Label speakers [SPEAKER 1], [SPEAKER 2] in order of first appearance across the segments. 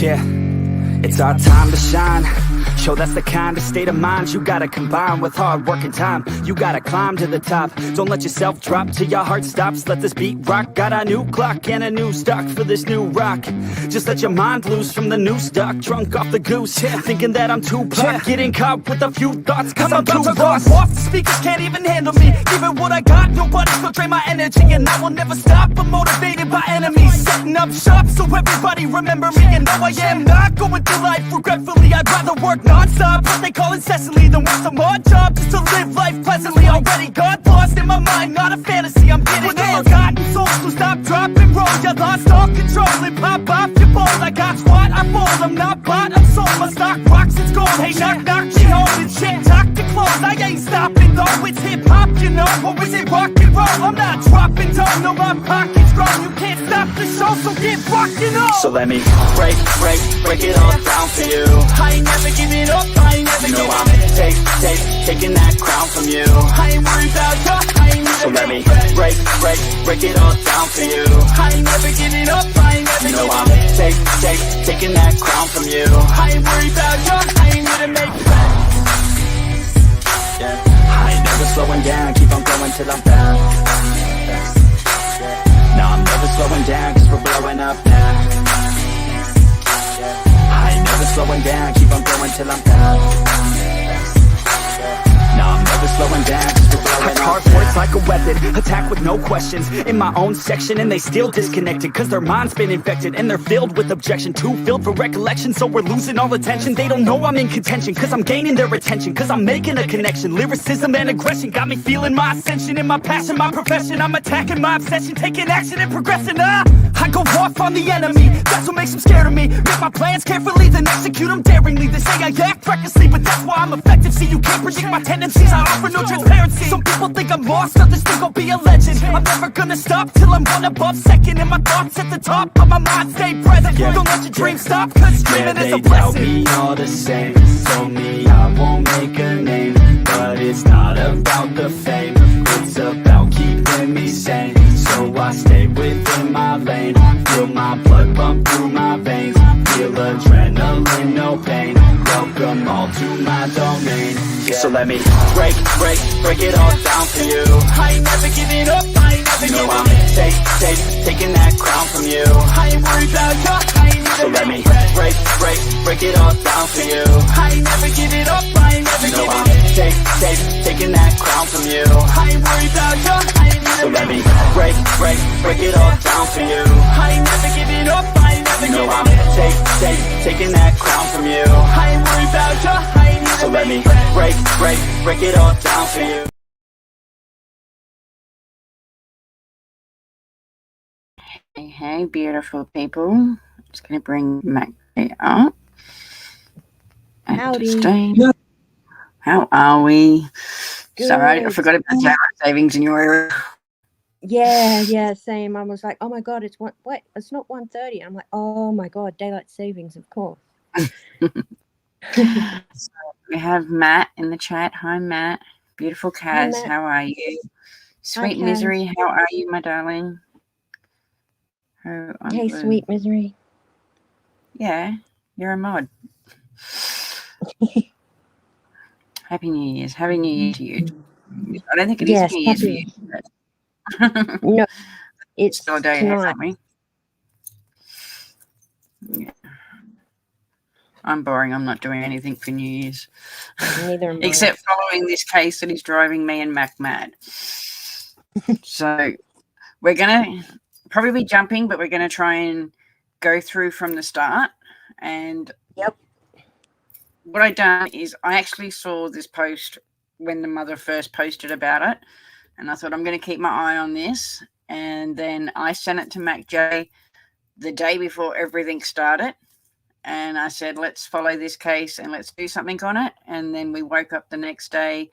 [SPEAKER 1] Yeah, it's our time to shine. Show that's the kind of state of mind you gotta combine with hard work and time. You gotta climb to the top. Don't let yourself drop till your heart stops. Let this beat rock. Got a new clock and a new stock for this new rock. Just let your mind loose from the new stock. Drunk off the goose, thinking that I'm Tupac. Getting caught with a few thoughts cause I'm too lost. Off the speakers can't even handle me. Giving what I got, nobody's gonna drain my energy. And I will never stop, I'm motivated by enemies. Setting up shop so everybody remember me. And no, I am not going through life regretfully. I'd rather work non-stop, what they call incessantly, than work some odd job just to live life pleasantly. Already got lost in my mind, not a fantasy, I'm getting in. Forgotten souls, so stop, drop, and roll. You lost all control and pop off your balls. I got squat, I fall, I'm not bought, I'm sold. My stock rocks, it's gold. Hey, knock, knock, she home and shit, talk to close. I ain't stopping though, it's hip-hop, you know. Or is it rock and roll? I'm not dropping down, no, my pocket's grown. You can't stop the show, so get rockin' on. So let me break it all down for you. I ain't never giving up, I ain't never giving up. Taking that crown from you. I ain't worried about you, I ain't never. So let me break it all down for you. I ain't never giving up, I ain't never giving up. I'm taking that crown from you. I ain't worried about you, I ain't gonna make it back. Yeah. I ain't never slowing down, keep on going till I'm down. No, I'm never slowing down, cause we're blowing up now. I ain't never slowing down, keep on going till I'm down. No, I'm never slowing down, cause we're blowing up. Hard words like a weapon, attack with no questions. In my own section and they still disconnected, cause their mind's been infected and they're filled with objection. Too filled for recollection, so we're losing all attention. They don't know I'm in contention, cause I'm gaining their attention. Cause I'm making a connection, lyricism and aggression got me feeling my ascension. In my passion, my profession, I'm attacking my obsession. Taking action and progressing, I go off on the enemy, that's what makes them scared of me. Make my plans carefully, then execute them daringly. They say I act recklessly, but that's why I'm effective. See, you can't predict my tendencies, I offer no transparency. Some people think I'm lost, others think I'll be a legend. I'm never gonna stop till I'm one above second. And my thoughts at the top, but my mind stay present. Don't let your dreams stop, cause dreaming is a blessing. They tell me all the same, told me I won't make a name. But it's not about the fame, it's about keeping me sane. So I stay within my lane, feel my blood pump through my veins. Feel adrenaline, no pain, welcome all to my domain. So let me break it all down for you. I ain't never giving up, I ain't never giving up. I'm taking that crown from you. I ain't worried about you, I ain't never. So let me break it all down for you. I ain't never giving up, I ain't never giving up. I'm taking that crown from you. I ain't worried about you, I ain't never. So let me break it all down for you. I ain't never giving up, I ain't never giving up. I'm taking that crown from you. I ain't worried about you, I ain't never. So let me break it all down for you.
[SPEAKER 2] Hey, beautiful people. I'm just going to bring MaxJay up.
[SPEAKER 3] Howdy.
[SPEAKER 2] How are we?
[SPEAKER 3] Good.
[SPEAKER 2] Sorry, I forgot about daylight savings in your area.
[SPEAKER 3] Yeah, same. I was like, oh my God, it's not 1:30. I'm like, oh my God, daylight savings, of course.
[SPEAKER 2] So we have Matt in the chat. Hi, Matt. Beautiful Kaz,
[SPEAKER 3] Hi,
[SPEAKER 2] how are you? Sweet
[SPEAKER 3] Kaz.
[SPEAKER 2] Misery, how are you, my darling?
[SPEAKER 3] Hey, Sweet Misery.
[SPEAKER 2] Yeah, you're a mod. Happy New Year's. Happy New Year to you. I don't think it is New Year's for you.
[SPEAKER 3] No, it's
[SPEAKER 2] still a day ahead, aren't we? Yeah. I'm boring. I'm not doing anything for New Year's.
[SPEAKER 3] Neither am I.
[SPEAKER 2] Except following this case that is driving me and Mac mad. So we're going to probably be jumping, but we're going to try and go through from the start. And
[SPEAKER 3] yep.
[SPEAKER 2] What I done is I actually saw this post when the mother first posted about it. And I thought I'm going to keep my eye on this. And then I sent it to MaxJay the day before everything started. And I said, let's follow this case and let's do something on it. And then we woke up the next day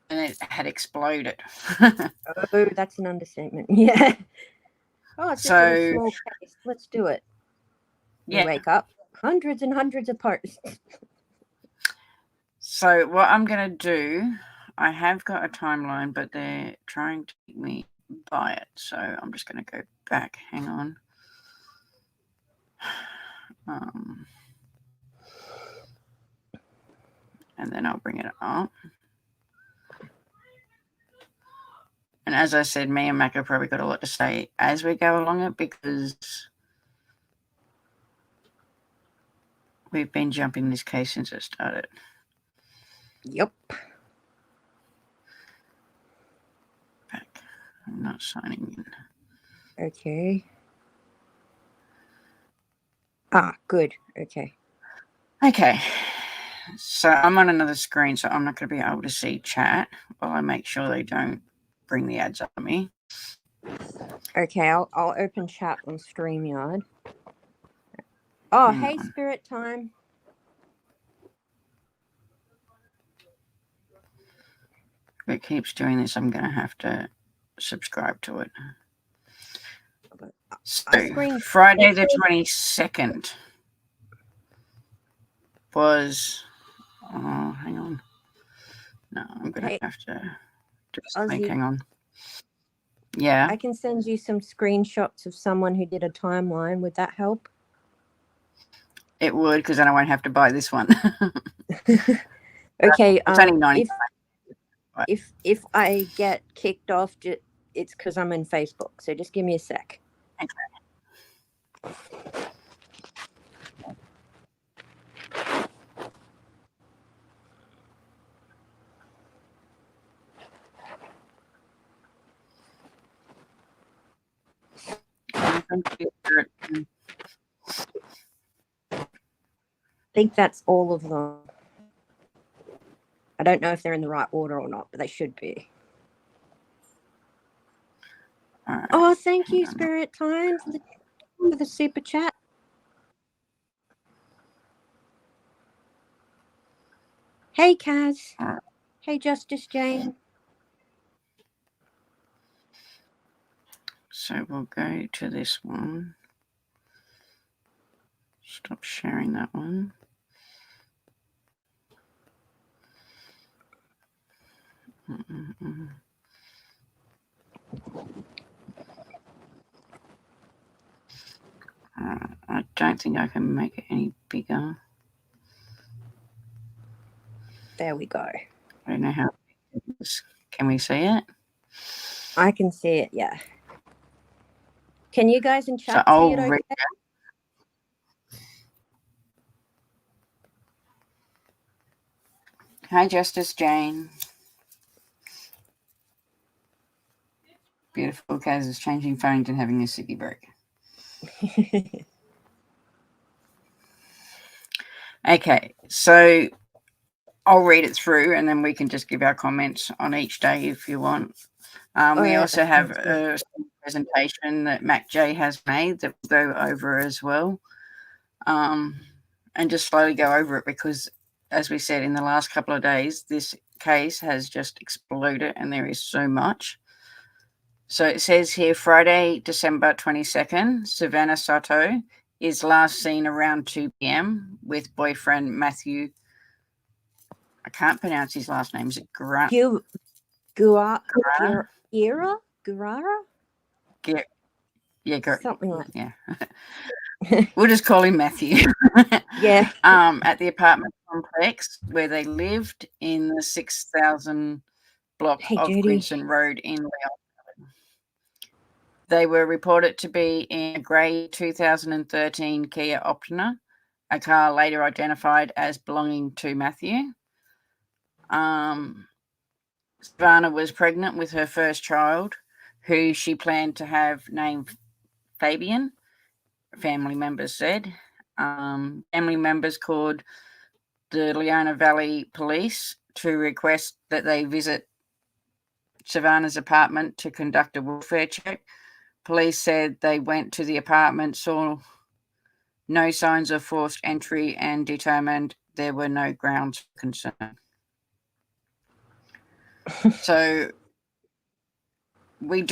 [SPEAKER 2] and it had exploded.
[SPEAKER 3] Oh, that's an understatement. Yeah. Oh, it's just a small case. Let's do it. We wake up, hundreds and hundreds of posts.
[SPEAKER 2] So what I'm going to do, I have got a timeline, but they're trying to make me buy it. So I'm just going to go back. Hang on. And then I'll bring it up. And as I said, me and Mac have probably got a lot to say as we go along it because we've been jumping this case since it started.
[SPEAKER 3] Yep.
[SPEAKER 2] Back. I'm not signing in.
[SPEAKER 3] Okay. Ah, good. Okay.
[SPEAKER 2] Okay. So I'm on another screen, so I'm not going to be able to see chat while I make sure they don't bring the ads up on me.
[SPEAKER 3] Okay, I'll open chat on StreamYard. Oh, hey, Spirit Time.
[SPEAKER 2] If it keeps doing this, I'm going to have to subscribe to it. So, Friday the 22nd was... Oh, hang on. No, I'm going to have to do something. Hang on. Yeah.
[SPEAKER 3] I can send you some screenshots of someone who did a timeline. Would that help?
[SPEAKER 2] It would, because then I won't have to buy this one.
[SPEAKER 3] Okay.
[SPEAKER 2] It's only 90.
[SPEAKER 3] If I get kicked off, it's because I'm in Facebook. So just give me a sec.
[SPEAKER 2] Okay.
[SPEAKER 3] I think that's all of them. I don't know if they're in the right order or not, but they should be.
[SPEAKER 2] Right.
[SPEAKER 3] Oh, thank you, Spirit Time, for the super chat. Hey, Kaz.
[SPEAKER 2] Right.
[SPEAKER 3] Hey, Justice Jane.
[SPEAKER 2] So we'll go to this one. Stop sharing that one. I don't think I can make it any bigger.
[SPEAKER 3] There we go.
[SPEAKER 2] I don't know how big it is. Can we see it?
[SPEAKER 3] I can see it, yeah. Can you guys in chat see it okay?
[SPEAKER 2] Hi, Justice Jane. Beautiful. Kaz is changing phones and having a ciggy break. Okay, so I'll read it through and then we can just give our comments on each day if you want. We also have a presentation that MaxJay has made that we'll go over as well. And just slowly go over it because, as we said, in the last couple of days, this case has just exploded and there is so much. So it says here, Friday, December 22nd, Savanah Soto is last seen around 2 p.m. with boyfriend Matthew. I can't pronounce his last name. Is it Guerra?
[SPEAKER 3] Guerra?
[SPEAKER 2] Yeah,
[SPEAKER 3] something like
[SPEAKER 2] that. Yeah. We'll just call him Matthew.
[SPEAKER 3] Yeah.
[SPEAKER 2] At the apartment complex where they lived in the 6,000 block of Quinson Road in Leon. They were reported to be in a grey 2013 Kia Optima, a car later identified as belonging to Matthew. Savanah was pregnant with her first child, who she planned to have named Fabian, family members said. Family members called the Leona Valley Police to request that they visit Savanah's apartment to conduct a welfare check. Police said they went to the apartment, saw no signs of forced entry, and determined there were no grounds for concern. So what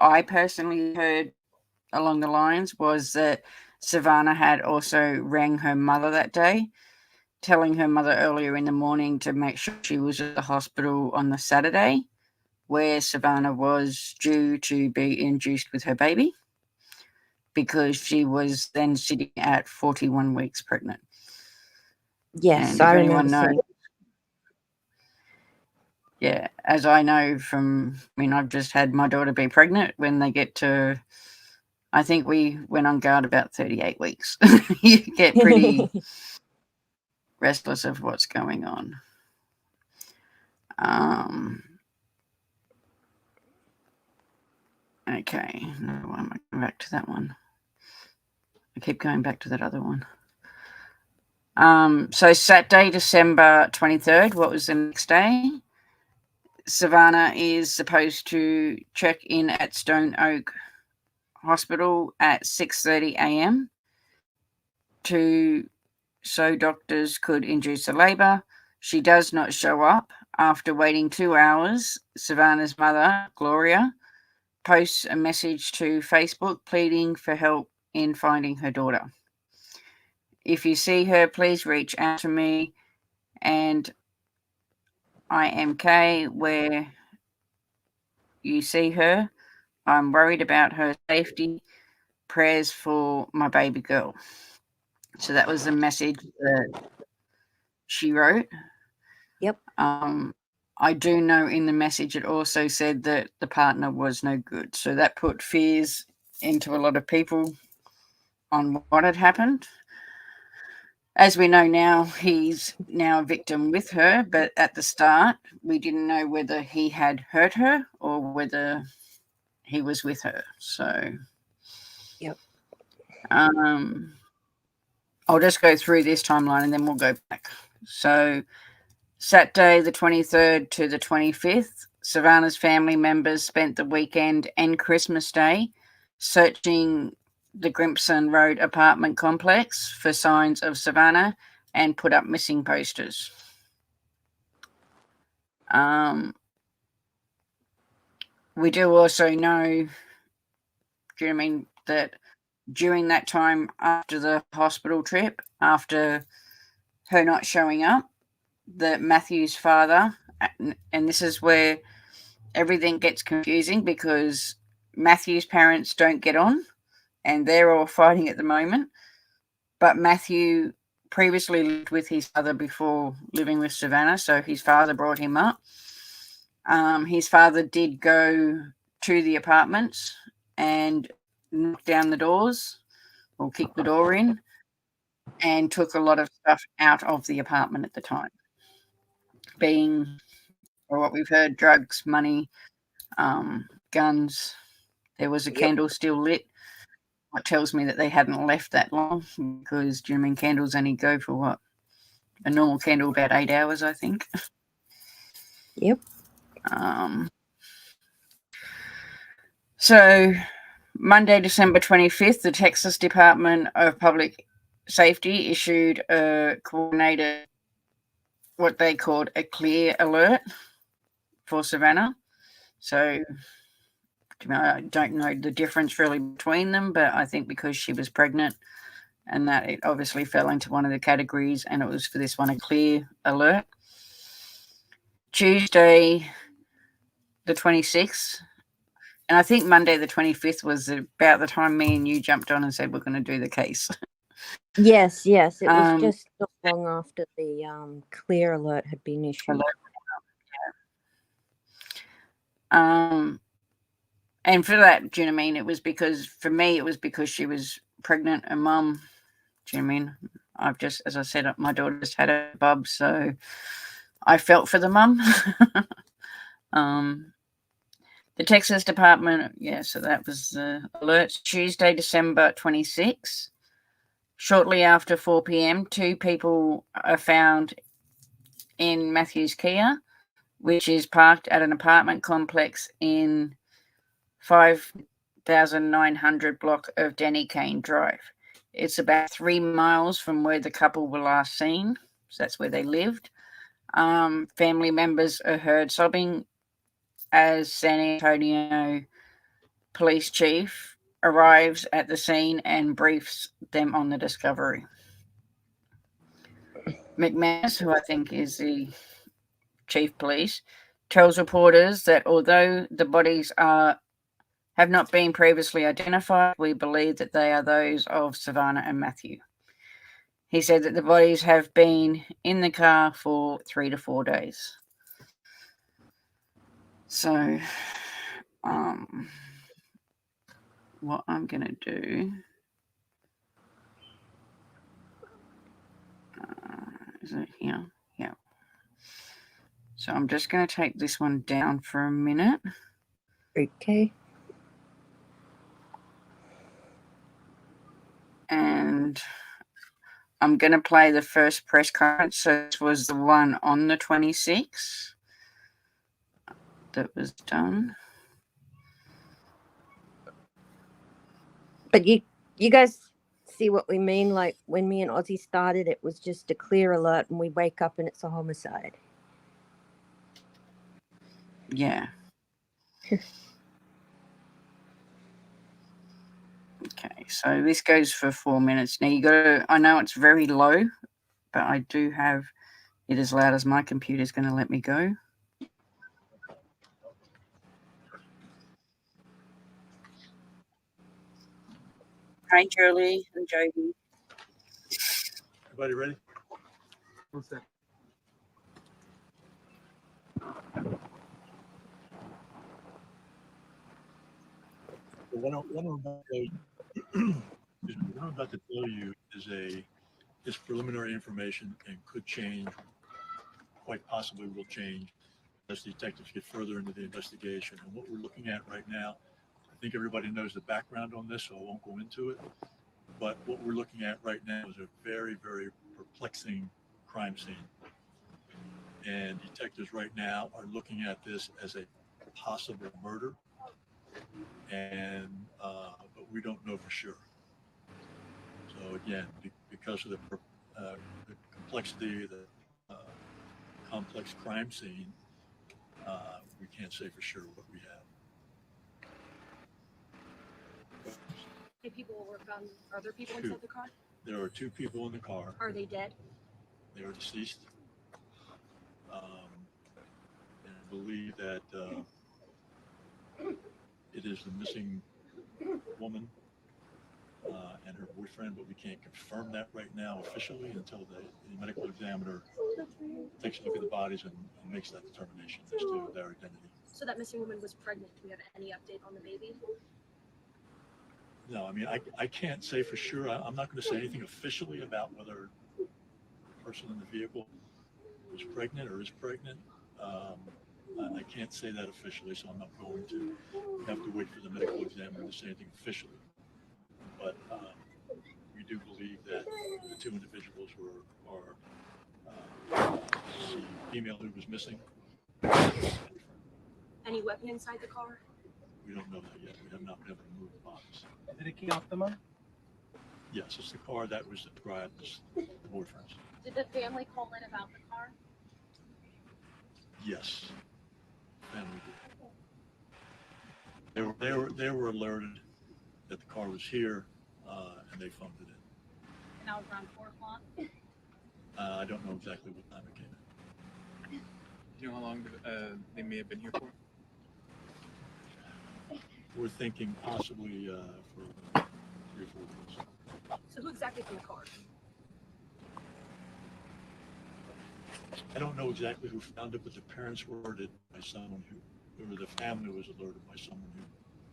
[SPEAKER 2] I personally heard along the lines was that Savanah had also rang her mother that day, telling her mother earlier in the morning to make sure she was at the hospital on the Saturday, where Savanah was due to be induced with her baby. because she was then sitting at 41 weeks pregnant.
[SPEAKER 3] Yes,
[SPEAKER 2] and
[SPEAKER 3] I remember seeing.
[SPEAKER 2] Yeah, as I know from, I've just had my daughter be pregnant when they get to, I think we went on guard about 38 weeks. You get pretty restless of what's going on. Okay, no, why am I going back to that one? I keep going back to that other one. So Saturday, December 23rd, what was the next day? Savanah is supposed to check in at 𝔱𝔦𝔪𝔢 Hospital at 6:30 a.m. so doctors could induce a labour. She does not show up. After waiting 2 hours, Savanah's mother, Gloria, posts a message to Facebook pleading for help in finding her daughter. If you see her, please reach out to me and IMK where you see her. I'm worried about her safety. Prayers for my baby girl. So that was the message that she wrote.
[SPEAKER 3] Yep.
[SPEAKER 2] I do know in the message it also said that the partner was no good. So that put fears into a lot of people on what had happened. As we know now, he's now a victim with her, but at the start, we didn't know whether he had hurt her or whether he was with her. So,
[SPEAKER 3] yep.
[SPEAKER 2] I'll just go through this timeline and then we'll go back. So, Saturday, the 23rd to the 25th, Savanah's family members spent the weekend and Christmas Day searching the Grimson Road apartment complex for signs of Savanah and put up missing posters. We do also know, that during that time after the hospital trip, after her not showing up, that Matthew's father, and this is where everything gets confusing because Matthew's parents don't get on and they're all fighting at the moment. But Matthew previously lived with his father before living with Savanah, so his father brought him up. His father did go to the apartments and knock down the doors or kick the door in and took a lot of stuff out of the apartment at the time, being, or what we've heard, drugs, money, guns. There was a candle still lit. What tells me that they hadn't left that long because, candles only go for what? A normal candle about 8 hours, I think.
[SPEAKER 3] Yep.
[SPEAKER 2] So Monday, December 25th, the Texas Department of Public Safety issued a coordinated, what they called a clear alert for Savanah. So I don't know the difference really between them, but I think because she was pregnant and that it obviously fell into one of the categories and it was for this one a clear alert. Tuesday, the 26th, and I think Monday the 25th was about the time me and you jumped on and said we're going to do the case.
[SPEAKER 3] Yes. It was just not long after the clear alert had been issued.
[SPEAKER 2] And for that, do you know what I mean? It was because, for me, it was because she was pregnant and mum. Do you know what I mean? I've just, as I said, my daughter just had a bub, so I felt for the mum. The Texas Department, so that was the alert. Tuesday, December 26. Shortly after 4 p.m., 2 people are found in Matthew's Kia, which is parked at an apartment complex in 5900 block of Denny Kane Drive. It's about 3 miles from where the couple were last seen. So that's where they lived. Family members are heard sobbing as San Antonio police chief arrives at the scene and briefs them on the discovery. McManus, who I think is the chief police, tells reporters that although the bodies have have not been previously identified. We believe that they are those of Savanah and Matthew. He said that the bodies have been in the car for 3 to 4 days. So, what I'm going to do... is it here? Yeah. So I'm just going to take this one down for a minute.
[SPEAKER 3] Okay.
[SPEAKER 2] And I'm going to play the first press conference. So this was the one on the 26th that was done.
[SPEAKER 3] But you guys see what we mean? Like when me and Ozzy started, it was just a clear alert and we wake up and it's a homicide.
[SPEAKER 2] Yeah. Okay, so this goes for 4 minutes. Now you got to, I know it's very low, but I do have it as loud as my computer's going to let me go. Hi, Julie and Jody.
[SPEAKER 4] Everybody ready? One second. What I'm about to tell you is preliminary information and could change, quite possibly will change as detectives get further into the investigation. And what we're looking at right now, I think everybody knows the background on this, so I won't go into it. But what we're looking at right now is a very, very perplexing crime scene. And detectives right now are looking at this as a possible murder. And but we don't know for sure. So again, because of the complexity, the complex crime scene, we can't say for sure what we have.
[SPEAKER 5] People work on, are there people inside the car?
[SPEAKER 4] There are 2 people in the car.
[SPEAKER 5] Are they dead?
[SPEAKER 4] They are deceased. And I believe that it is the missing woman and her boyfriend, but we can't confirm that right now officially until the medical examiner takes a look at the bodies and makes that determination as to their identity.
[SPEAKER 5] So that missing woman was pregnant. Do we have any update on the baby?
[SPEAKER 4] No, I mean, I can't say for sure. I'm not going to say anything officially about whether the person in the vehicle was pregnant or is pregnant. I can't say that officially, so I'm not going to. We have to wait for the medical examiner to say anything officially. But we do believe that the 2 individuals are the female who was missing.
[SPEAKER 5] Any weapon inside the car?
[SPEAKER 4] We don't know that yet. We have not been able to move the bodies.
[SPEAKER 6] Did it key off the month?
[SPEAKER 4] Yes, it's the car that was described as the boyfriend's.
[SPEAKER 5] Did the family call in about the car?
[SPEAKER 4] Yes, family did. They were alerted that the car was here, and they phoned it in.
[SPEAKER 5] And that was around 4 o'clock?
[SPEAKER 4] I don't know exactly what time it came in.
[SPEAKER 6] Do you know how long they may have been here for?
[SPEAKER 4] We're thinking possibly for 3 or 4 days.
[SPEAKER 5] So who exactly from the car?
[SPEAKER 4] I don't know exactly who found it, but the parents were alerted by someone or the family was alerted by someone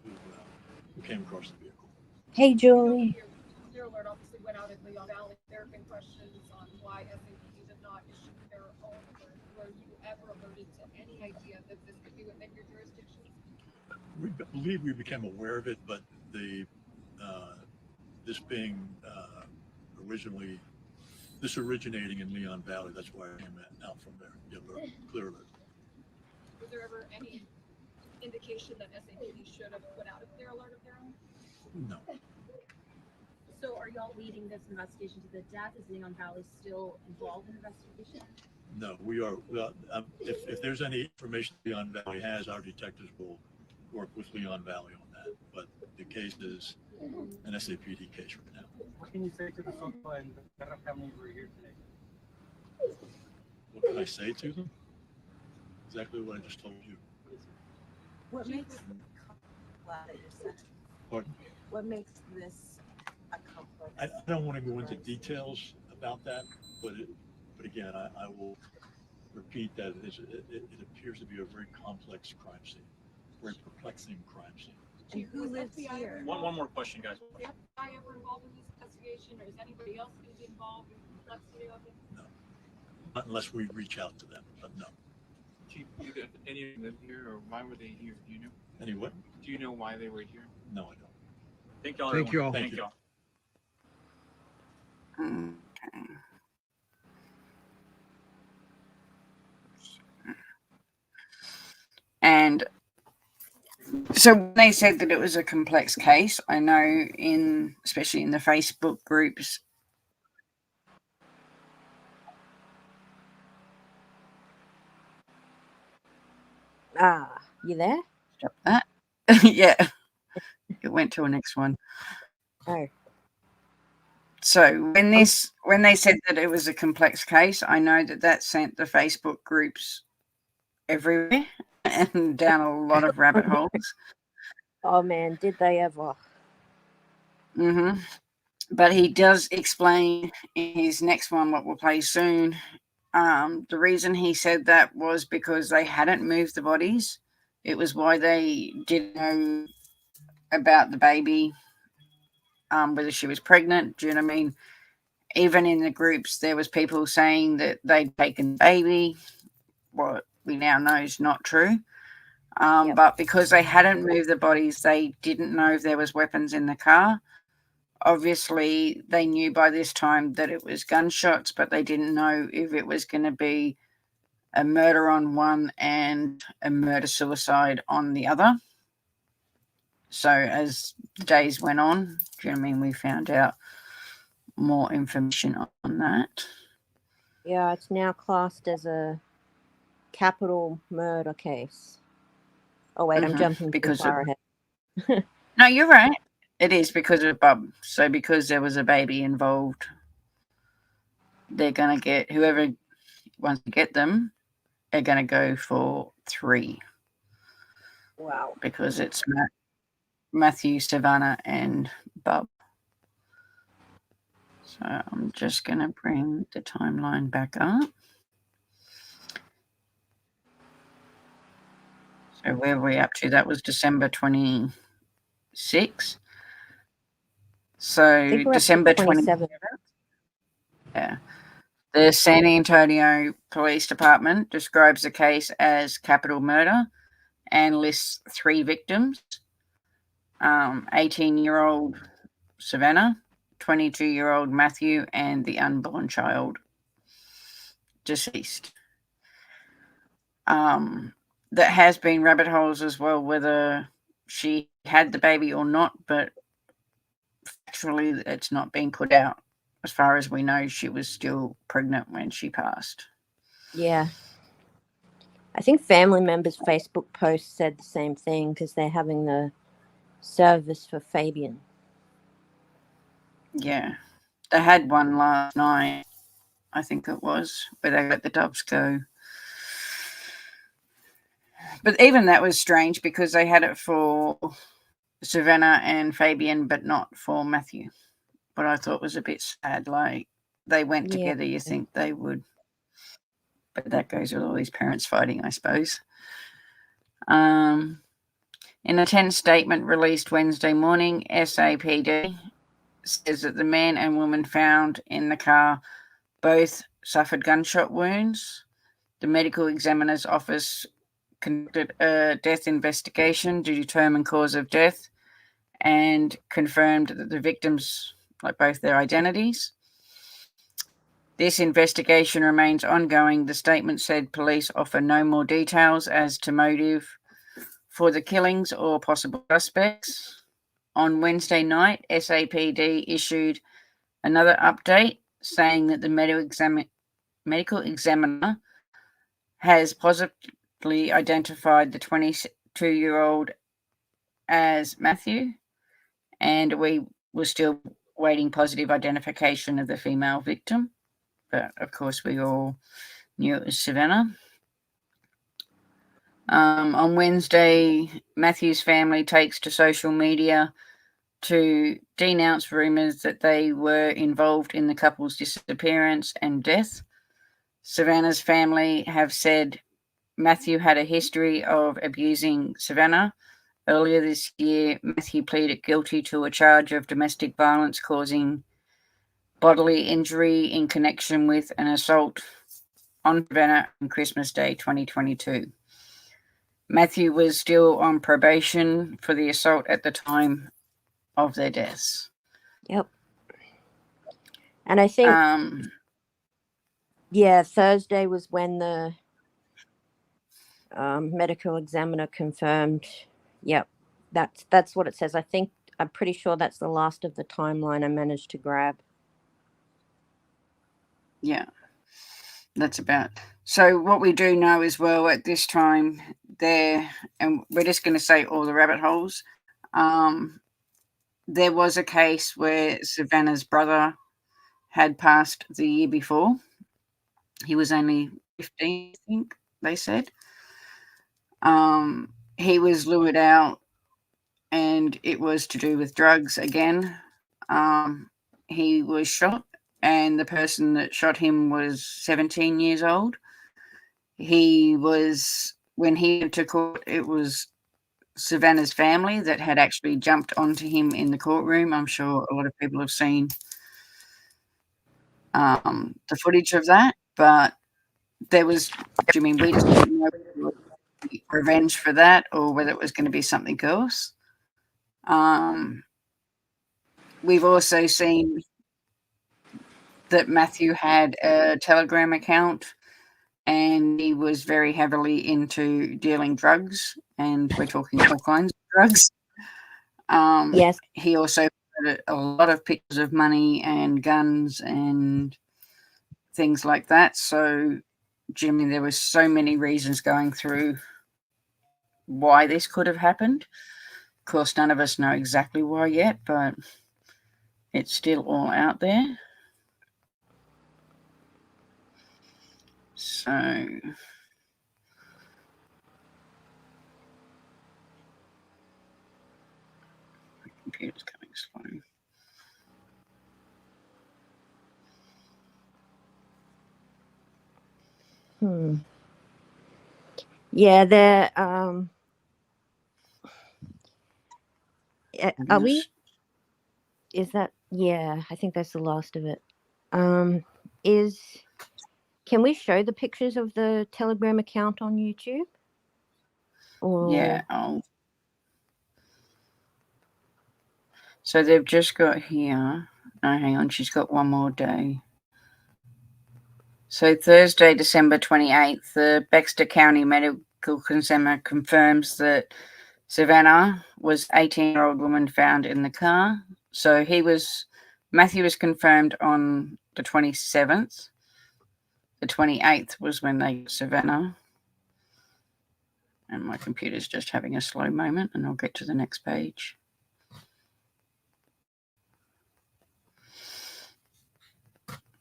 [SPEAKER 4] who came across the vehicle.
[SPEAKER 3] Hey, Julie.
[SPEAKER 5] Your alert obviously went out in Leon Valley. There have been questions on why SAP did not issue their own alert. Were you ever alerted to any idea that this could be within your jurisdiction?
[SPEAKER 4] We believe we became aware of it, but this being originating in Leon Valley, that's why I came out from there. Yeah, clear alert.
[SPEAKER 5] Was there ever any indication that SAPD should have put out their alert of their own?
[SPEAKER 4] No.
[SPEAKER 5] So are y'all leading this investigation to the death? Is Leon Valley still involved in the investigation?
[SPEAKER 4] No, we are. If there's any information Leon Valley has, our detectives will work with Leon Valley on that. But the case is an SAPD case right now.
[SPEAKER 6] What can you say to the Soto and the Guerra family who are here today?
[SPEAKER 4] What can I say to them? Exactly what I just told you.
[SPEAKER 5] What makes
[SPEAKER 7] glad that you're saying.
[SPEAKER 4] Pardon?
[SPEAKER 7] What makes this a complex?
[SPEAKER 4] I don't want to go into details about that, but again, I will repeat that it appears to be a very complex crime scene, very perplexing crime scene.
[SPEAKER 7] And who lives here?
[SPEAKER 6] One more question, guys.
[SPEAKER 5] Was the FBI ever involved in this investigation, or is anybody else going to be involved in the complexity of it?
[SPEAKER 4] No, not unless we reach out to them, but no.
[SPEAKER 8] Chief, do any of them live here, or why were they here? Do you know?
[SPEAKER 4] Anyway,
[SPEAKER 8] Do you know why they were here?
[SPEAKER 4] no, I don't.
[SPEAKER 6] Thank y'all.
[SPEAKER 9] Thank you all.
[SPEAKER 6] Thank y'all.
[SPEAKER 2] Okay. And so when they said that it was a complex case, I know especially in the Facebook groups,
[SPEAKER 3] You there?
[SPEAKER 2] stop that. Yeah, it went to a next one.
[SPEAKER 3] Oh,
[SPEAKER 2] So when they said that it was a complex case, I know that sent the Facebook groups everywhere and down a lot of rabbit holes.
[SPEAKER 3] oh man, did they ever?
[SPEAKER 2] But he does explain in his next one, what we'll play soon. The reason he said that was because they hadn't moved the bodies. It was why they didn't know about the baby, whether she was pregnant. Do you know what I mean? Even in the groups, there was people saying that they'd taken the baby. What we now know is not true.
[SPEAKER 3] Yep.
[SPEAKER 2] But because they hadn't moved the bodies, they didn't know if there was weapons in the car. Obviously, they knew by this time that it was gunshots, but they didn't know if it was going to be a murder on one and a murder-suicide on the other. So as the days went on, do you know what I mean, we found out more information on that.
[SPEAKER 3] Yeah, it's now classed as a capital murder case. Oh wait, I'm jumping too far ahead.
[SPEAKER 2] No, you're right. It is because of Bub. So because there was a baby involved, they're going to get, whoever wants to get them, they're going to go for 3.
[SPEAKER 3] Wow.
[SPEAKER 2] Because it's Matthew, Savanah, and Bub. So I'm just going to bring the timeline back up. So where were we up to? That was December 26. So December 27. Yeah. The San Antonio Police Department describes the case as capital murder and lists 3 victims. 18-year-old Savanah, 22-year-old Matthew, and the unborn child deceased. That has been rabbit holes as well, whether she had the baby or not, but factually it's not been put out. As far as we know, she was still pregnant when she passed.
[SPEAKER 3] Yeah. I think family members' Facebook post said the same thing because they're having the service for Fabian.
[SPEAKER 2] Yeah. They had one last night, I think it was, where they let the doves go. But even that was strange because they had it for Savanah and Fabian, but not for Matthew. But I thought was a bit sad. Like, they went together, you think they would. But that goes with all these parents fighting, I suppose. In a tense statement released Wednesday morning, SAPD says that the man and woman found in the car both suffered gunshot wounds. The medical examiner's office conducted a death investigation to determine cause of death and confirmed that the victims, like both their identities. This investigation remains ongoing. The statement said police offer no more details as to motive for the killings or possible suspects. On Wednesday night, SAPD issued another update saying that the medical examiner has positively identified the 22-year-old as Matthew, and we were still waiting positive identification of the female victim. But, of course, we all knew it was Savanah. On Wednesday, Matthew's family takes to social media to denounce rumours that they were involved in the couple's disappearance and death. Savanah's family have said Matthew had a history of abusing Savanah. Earlier this year, Matthew pleaded guilty to a charge of domestic violence causing bodily injury in connection with an assault on Savanah on Christmas Day 2022. Matthew was still on probation for the assault at the time of their deaths.
[SPEAKER 3] Yep. And I think, yeah, Thursday was when the medical examiner confirmed. Yep, that's what it says. I'm pretty sure that's the last of the timeline I managed to grab.
[SPEAKER 2] Yeah, that's about. So what we do know as well at this time there, and we're just going to say all the rabbit holes. There was a case where Savanah's brother had passed the year before. He was only 15, I think they said. He was lured out, and it was to do with drugs again. He was shot, and the person that shot him was 17 years old. When he went to court, it was Savanah's family that had actually jumped onto him in the courtroom. I'm sure a lot of people have seen the footage of that, but we just didn't know whether it was revenge for that or whether it was going to be something else. We've also seen that Matthew had a Telegram account, and he was very heavily into dealing drugs, and we're talking all kinds of drugs.
[SPEAKER 3] Yes.
[SPEAKER 2] He also put a lot of pictures of money and guns and things like that. So, Jimmy, there was so many reasons going through why this could have happened. Of course, none of us know exactly why yet, but it's still all out there. So, my computer's coming slow.
[SPEAKER 3] Yeah, there. Are we? Is that? Yeah, I think that's the last of it. Can we show the pictures of the Telegram account on YouTube? Or...
[SPEAKER 2] Yeah. So they've just got here. Oh, hang on. She's got one more day. So Thursday, December 28th, the Baxter County Medical Examiner confirms that Savanah was 18-year-old woman found in the car. So Matthew was confirmed on the 27th. The 28th was when they got Savanah. And my computer's just having a slow moment, and I'll get to the next page.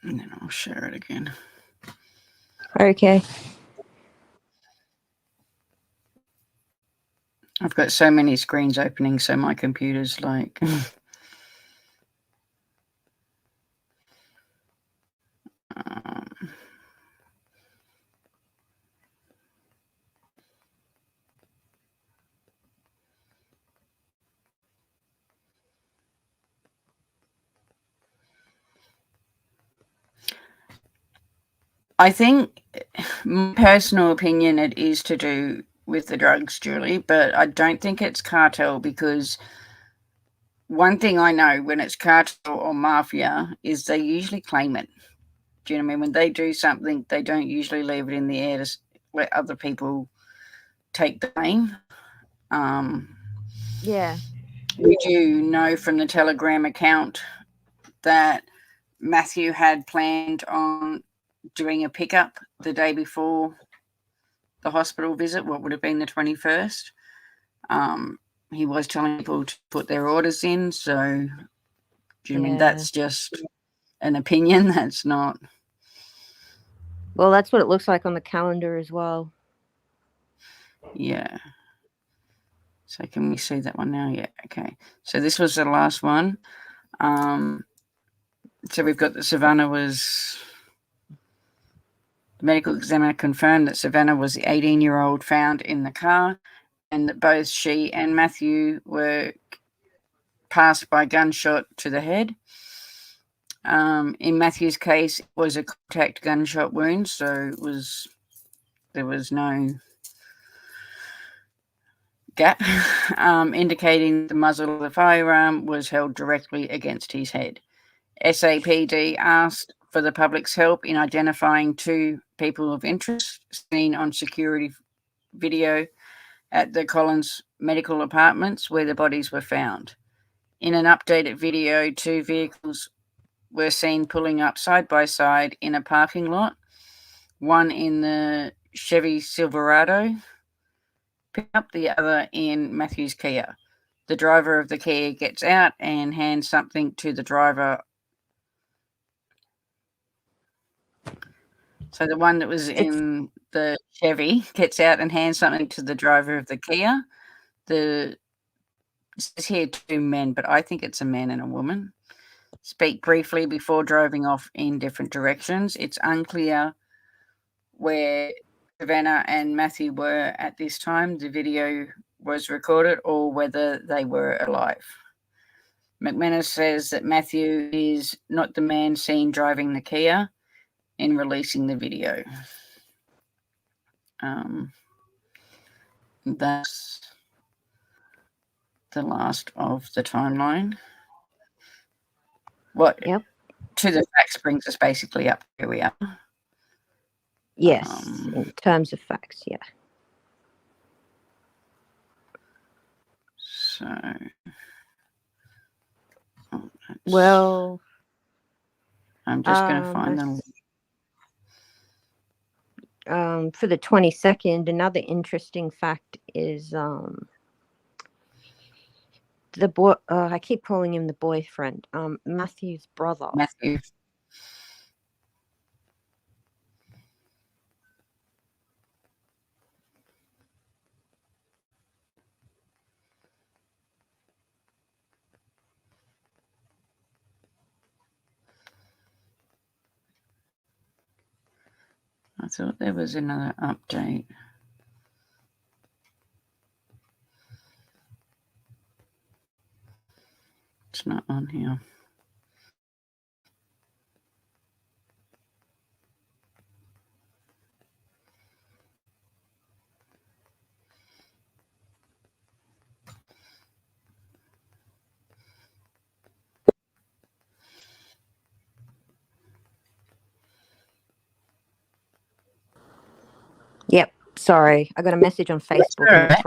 [SPEAKER 2] And then I'll share it again.
[SPEAKER 3] Okay.
[SPEAKER 2] I've got so many screens opening, so my computer's like... I think, my personal opinion, it is to do with the drugs, Julie, but I don't think it's cartel, because one thing I know when it's cartel or mafia is they usually claim it. Do you know what I mean? When they do something, they don't usually leave it in the air to let other people take the blame.
[SPEAKER 3] Yeah.
[SPEAKER 2] We do know from the Telegram account that Matthew had planned on doing a pickup the day before the hospital visit, what would have been the 21st. He was telling people to put their orders in, so do you mean that's just an opinion? That's not...
[SPEAKER 3] Well, that's what it looks like on the calendar as well.
[SPEAKER 2] Yeah. So can we see that one now? Yeah. Okay. So this was the last one. So we've got that Savanah was. The medical examiner confirmed that Savanah was the 18-year-old found in the car, and that both she and Matthew were passed by gunshot to the head. In Matthew's case, it was a contact gunshot wound, so there was no gap, indicating the muzzle of the firearm was held directly against his head. SAPD asked for the public's help in identifying two people of interest seen on security video at the Collins Medical Apartments where the bodies were found. In an updated video, two vehicles were seen pulling up side by side in a parking lot, one in the Chevy Silverado pickup, the other in Matthew's Kia. The driver of the Kia gets out and hands something to the driver. So the one that was in the Chevy gets out and hands something to the driver of the Kia. It says here two men, but I think it's a man and a woman. Speak briefly before driving off in different directions. It's unclear where Savanah and Matthew were at this time the video was recorded or whether they were alive. McManus says that Matthew is not the man seen driving the Kia in releasing the video. That's the last of the timeline. What?
[SPEAKER 3] Yep.
[SPEAKER 2] To the facts brings us basically up where we are.
[SPEAKER 3] Yes, in terms of facts, yeah.
[SPEAKER 2] So,
[SPEAKER 3] well,
[SPEAKER 2] I'm just going to find them.
[SPEAKER 3] For the 22nd, another interesting fact is the boy. I keep calling him the boyfriend. Matthew's brother.
[SPEAKER 2] Matthew. I thought there was another update. It's not on here.
[SPEAKER 3] Yep. Sorry, I got a message on Facebook.
[SPEAKER 2] Right.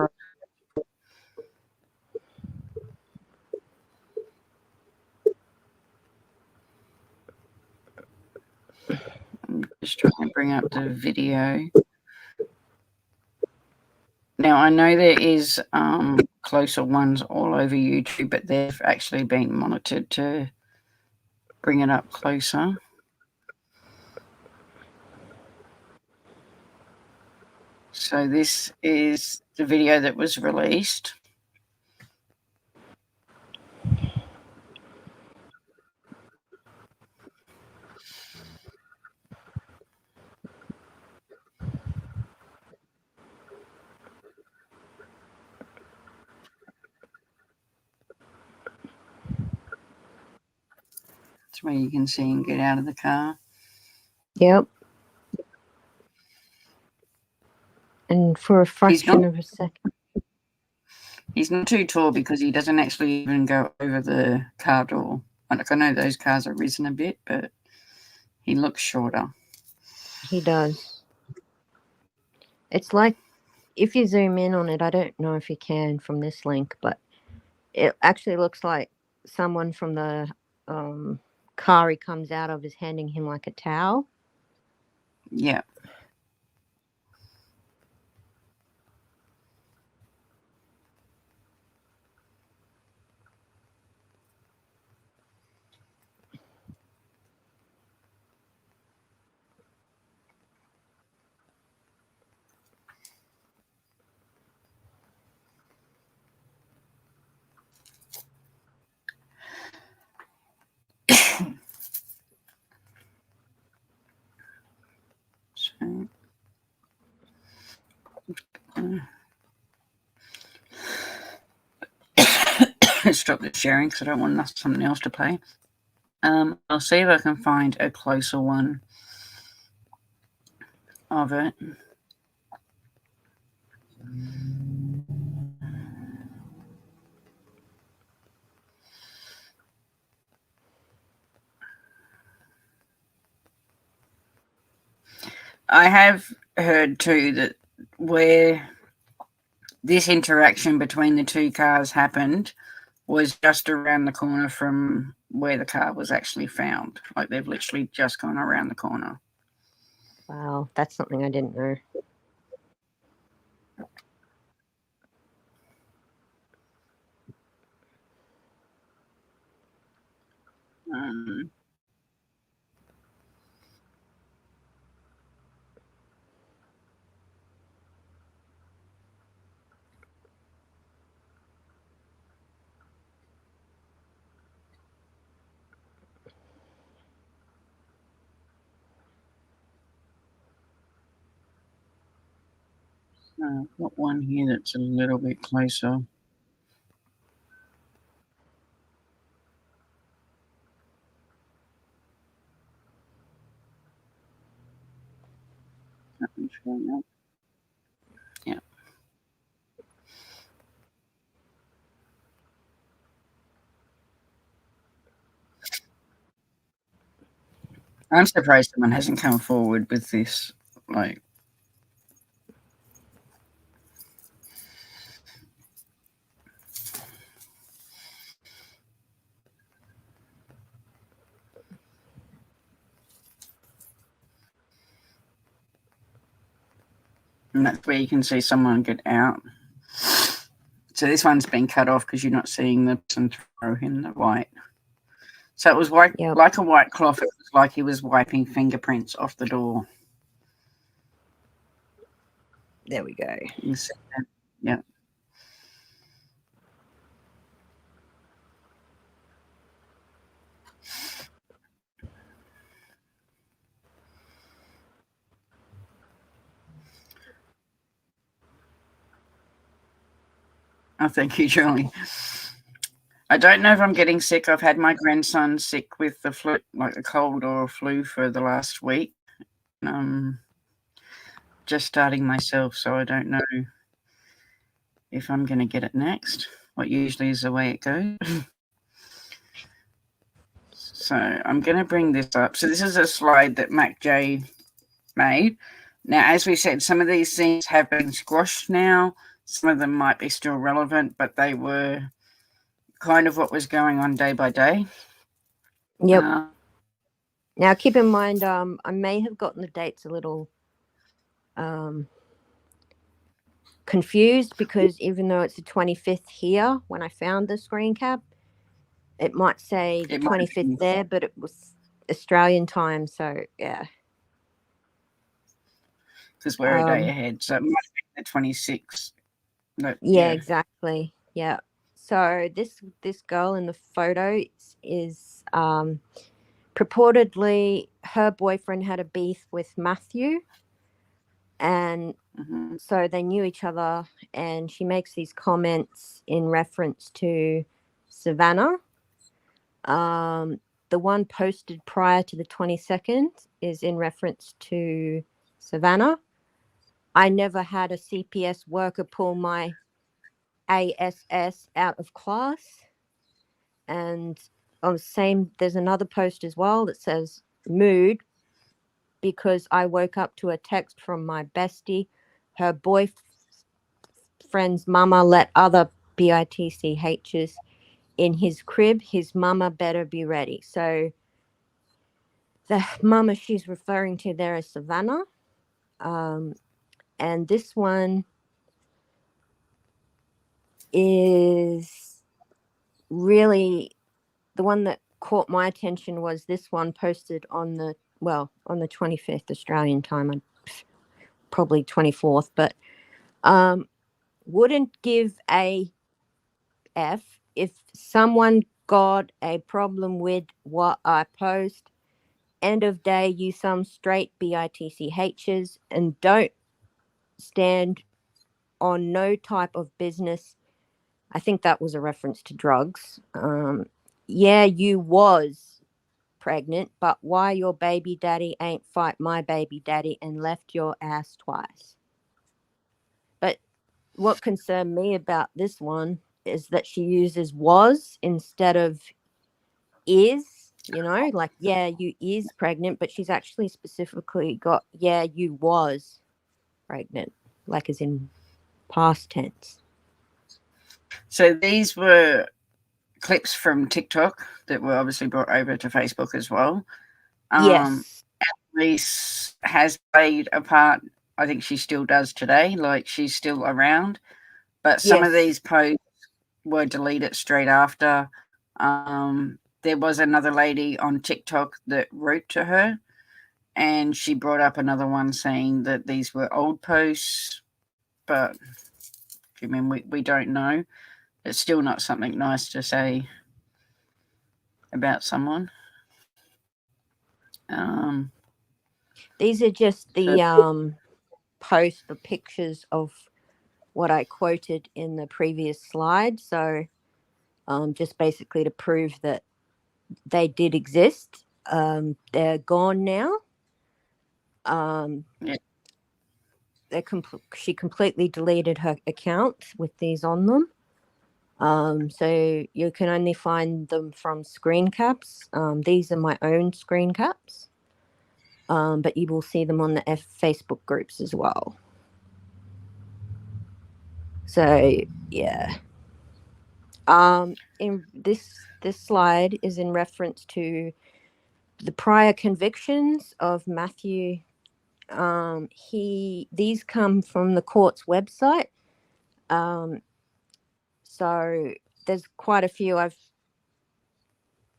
[SPEAKER 2] I'm just trying to bring up the video. Now, I know there is closer ones all over YouTube, but they've actually been monitored to bring it up closer. So this is the video that was released. That's where you can see him get out of the car.
[SPEAKER 3] Yep. And for a fraction of a second.
[SPEAKER 2] He's not too tall because he doesn't actually even go over the car door. Like, I know those cars are risen a bit, but he looks shorter.
[SPEAKER 3] He does. It's like, if you zoom in on it, I don't know if you can from this link, but it actually looks like someone from the car he comes out of is handing him like a towel.
[SPEAKER 2] Yeah. Stop the sharing because I don't want something else to play. I'll see if I can find a closer one of it. I have heard too that where this interaction between the two cars happened was just around the corner from where the car was actually found. Like they've literally just gone around the corner.
[SPEAKER 3] Wow, that's something I didn't know.
[SPEAKER 2] I've got one here that's a little bit closer. Yeah. I'm surprised someone hasn't come forward with this. Like, and that's where you can see someone get out. So this one's been cut off because you're not seeing the person throw in the white. So it was white,
[SPEAKER 3] Yep.
[SPEAKER 2] like a white cloth. It was like he was wiping fingerprints off the door.
[SPEAKER 3] There we go.
[SPEAKER 2] You see that? Yeah. Oh, thank you, Julie. I don't know if I'm getting sick. I've had my grandson sick with the flu, like a cold or a flu, for the last week. Just starting myself, so I don't know if I'm going to get it next. What usually is the way it goes. So I'm going to bring this up. So this is a slide that MaxJay made. Now, as we said, some of these things have been squashed now. Some of them might be still relevant, but they were kind of what was going on day by day.
[SPEAKER 3] Yep. Now, keep in mind, I may have gotten the dates a little confused because even though it's the 25th here, when I found the screen cap, it might say the 25th there, but it was Australian time. So, yeah.
[SPEAKER 2] Because we're a day ahead. So it might be the 26th.
[SPEAKER 3] Yeah, exactly. Yeah. So this girl in the photo is purportedly her boyfriend had a beef with Matthew, and so they knew each other, and she makes these comments in reference to Savanah. The one posted prior to the 22nd is in reference to Savanah. I never had a CPS worker pull my ASS out of class. And on the same, there's another post as well that says mood because I woke up to a text from my bestie. Her boyfriend's mama let other BITCHs in his crib. His mama better be ready. So the mama she's referring to there is Savanah. And this one is really the one that caught my attention was this one posted on the 25th Australian time, probably 24th, but wouldn't give a F if someone got a problem with what I post. End of day, you some straight BITCHs and don't stand on no type of business. I think that was a reference to drugs. Yeah, you was pregnant, but why your baby daddy ain't fight my baby daddy and left your ass twice? But what concerned me about this one is that she uses was instead of is, you know, like, yeah, you is pregnant, but she's actually specifically got, yeah, you was pregnant, like as in past tense.
[SPEAKER 2] So these were clips from TikTok that were obviously brought over to Facebook as well.
[SPEAKER 3] Yes.
[SPEAKER 2] Reese has played a part. I think she still does today. Like, she's still around. But some of
[SPEAKER 3] Yes.
[SPEAKER 2] these posts were deleted straight after. There was another lady on TikTok that wrote to her, and she brought up another one saying that these were old posts. But I mean, we don't know. It's still not something nice to say about someone.
[SPEAKER 3] These are just the posts, the pictures of what I quoted in the previous slide. So just basically to prove that they did exist. They're gone now.
[SPEAKER 2] Yeah.
[SPEAKER 3] She completely deleted her account with these on them. So you can only find them from screen caps. These are my own screen caps. But you will see them on the Facebook groups as well. So yeah. In this slide is in reference to the prior convictions of Matthew. These come from the court's website. So there's quite a few. I've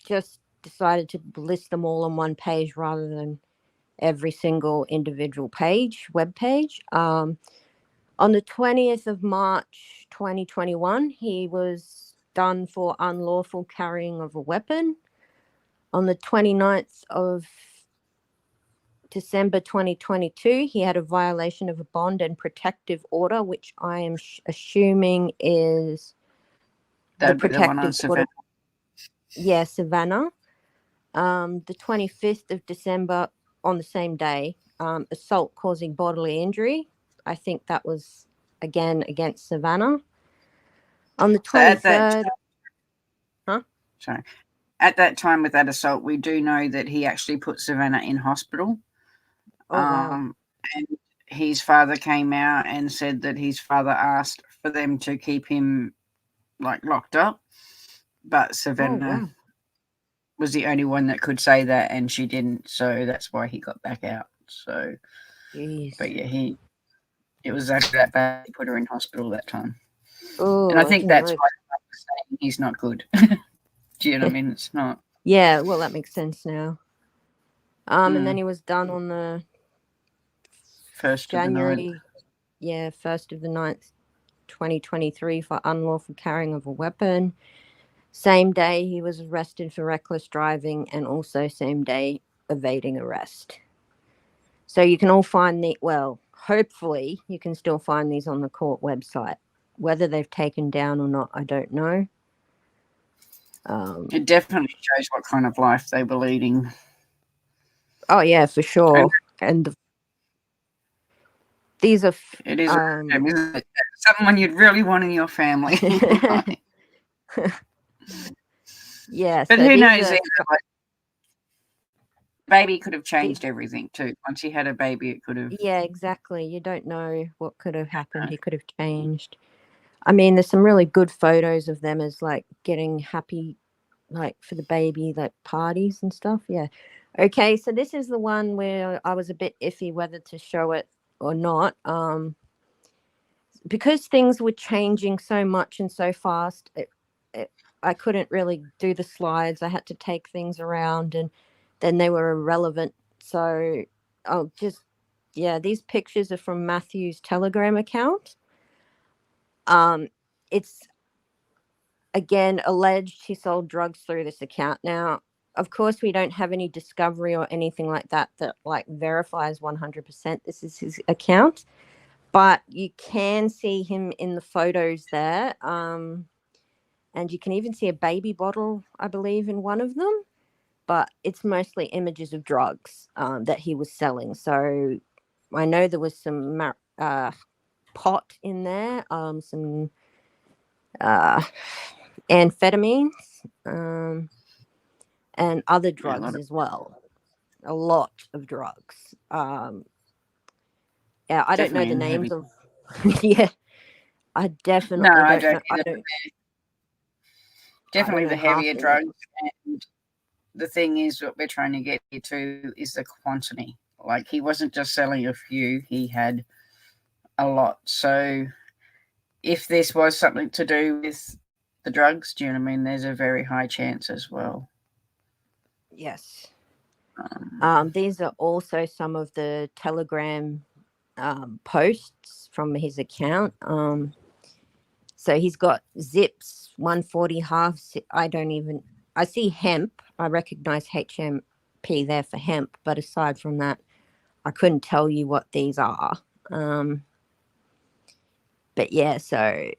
[SPEAKER 3] just decided to list them all on one page rather than every single individual web page. On the 20th of March 2021, he was done for unlawful carrying of a weapon. On the 29th of December 2022, he had a violation of a bond and protective order, which I am assuming is
[SPEAKER 2] the protective order.
[SPEAKER 3] Yeah, Savanah. The 25th of December, on the same day, assault causing bodily injury. I think that was again against Savanah. On the 23rd.
[SPEAKER 2] Sorry. At that time with that assault, we do know that he actually put Savanah in hospital.
[SPEAKER 3] Oh, wow.
[SPEAKER 2] And his father came out and said that his father asked for them to keep him like locked up, but Savanah was the only one that could say that, and she didn't, so that's why he got back out. So,
[SPEAKER 3] jeez.
[SPEAKER 2] But yeah, it was actually that bad. He put her in hospital that time.
[SPEAKER 3] Oh,
[SPEAKER 2] and I think that's why I'm saying he's not good. Do you know what I mean? It's not.
[SPEAKER 3] Yeah, well, that makes sense now. And then he was done on the
[SPEAKER 2] 1st
[SPEAKER 3] January,
[SPEAKER 2] of the 9th.
[SPEAKER 3] 1st of the 9th, 2023 for unlawful carrying of a weapon. Same day he was arrested for reckless driving, and also same day evading arrest. So you can all find hopefully you can still find these on the court website. Whether they've taken down or not, I don't know.
[SPEAKER 2] It definitely shows what kind of life they were leading.
[SPEAKER 3] Oh yeah, for sure. And these are
[SPEAKER 2] it is someone you'd really want in your family.
[SPEAKER 3] Yeah,
[SPEAKER 2] but so who knows? Baby could have changed everything too. Once he had a baby, it could have.
[SPEAKER 3] Yeah, exactly. You don't know what could have happened. He could have changed. I mean, there's some really good photos of them as like getting happy, like for the baby, like parties and stuff. Yeah. Okay, so this is the one where I was a bit iffy whether to show it or not. Because things were changing so much and so fast, I couldn't really do the slides. I had to take things around, and then they were irrelevant. So these pictures are from Matthew's Telegram account. It's again alleged he sold drugs through this account. Now, of course, we don't have any discovery or anything like that like verifies 100% this is his account. but you can see him in the photos there. And you can even see a baby bottle, I believe, in one of them. But it's mostly images of drugs that he was selling. So I know there was some pot in there, some amphetamines, and other drugs as well. A lot of drugs. Yeah, I don't know the names of. Yeah, I definitely don't know. I don't.
[SPEAKER 2] Definitely the heavier
[SPEAKER 3] half
[SPEAKER 2] drugs. And the thing is, what we're trying to get here to is the quantity. Like, he wasn't just selling a few, he had a lot. So if this was something to do with the drugs, do you know what I mean? There's a very high chance as well.
[SPEAKER 3] Yes. These are also some of the Telegram posts from his account. So he's got zips, 140 halves. I see hemp. I recognize HMP there for hemp, but aside from that, I couldn't tell you what these are. But yeah, so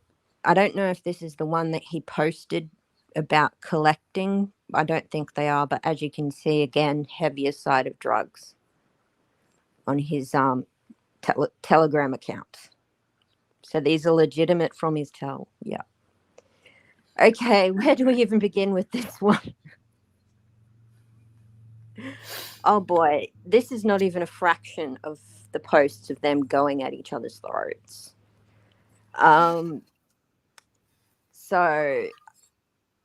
[SPEAKER 3] I don't know if this is the one that he posted about collecting. I don't think they are, but as you can see, again, heavier side of drugs on his Telegram account. So these are legitimate from his yeah. Okay, where do we even begin with this one? Oh boy, this is not even a fraction of the posts of them going at each other's throats. So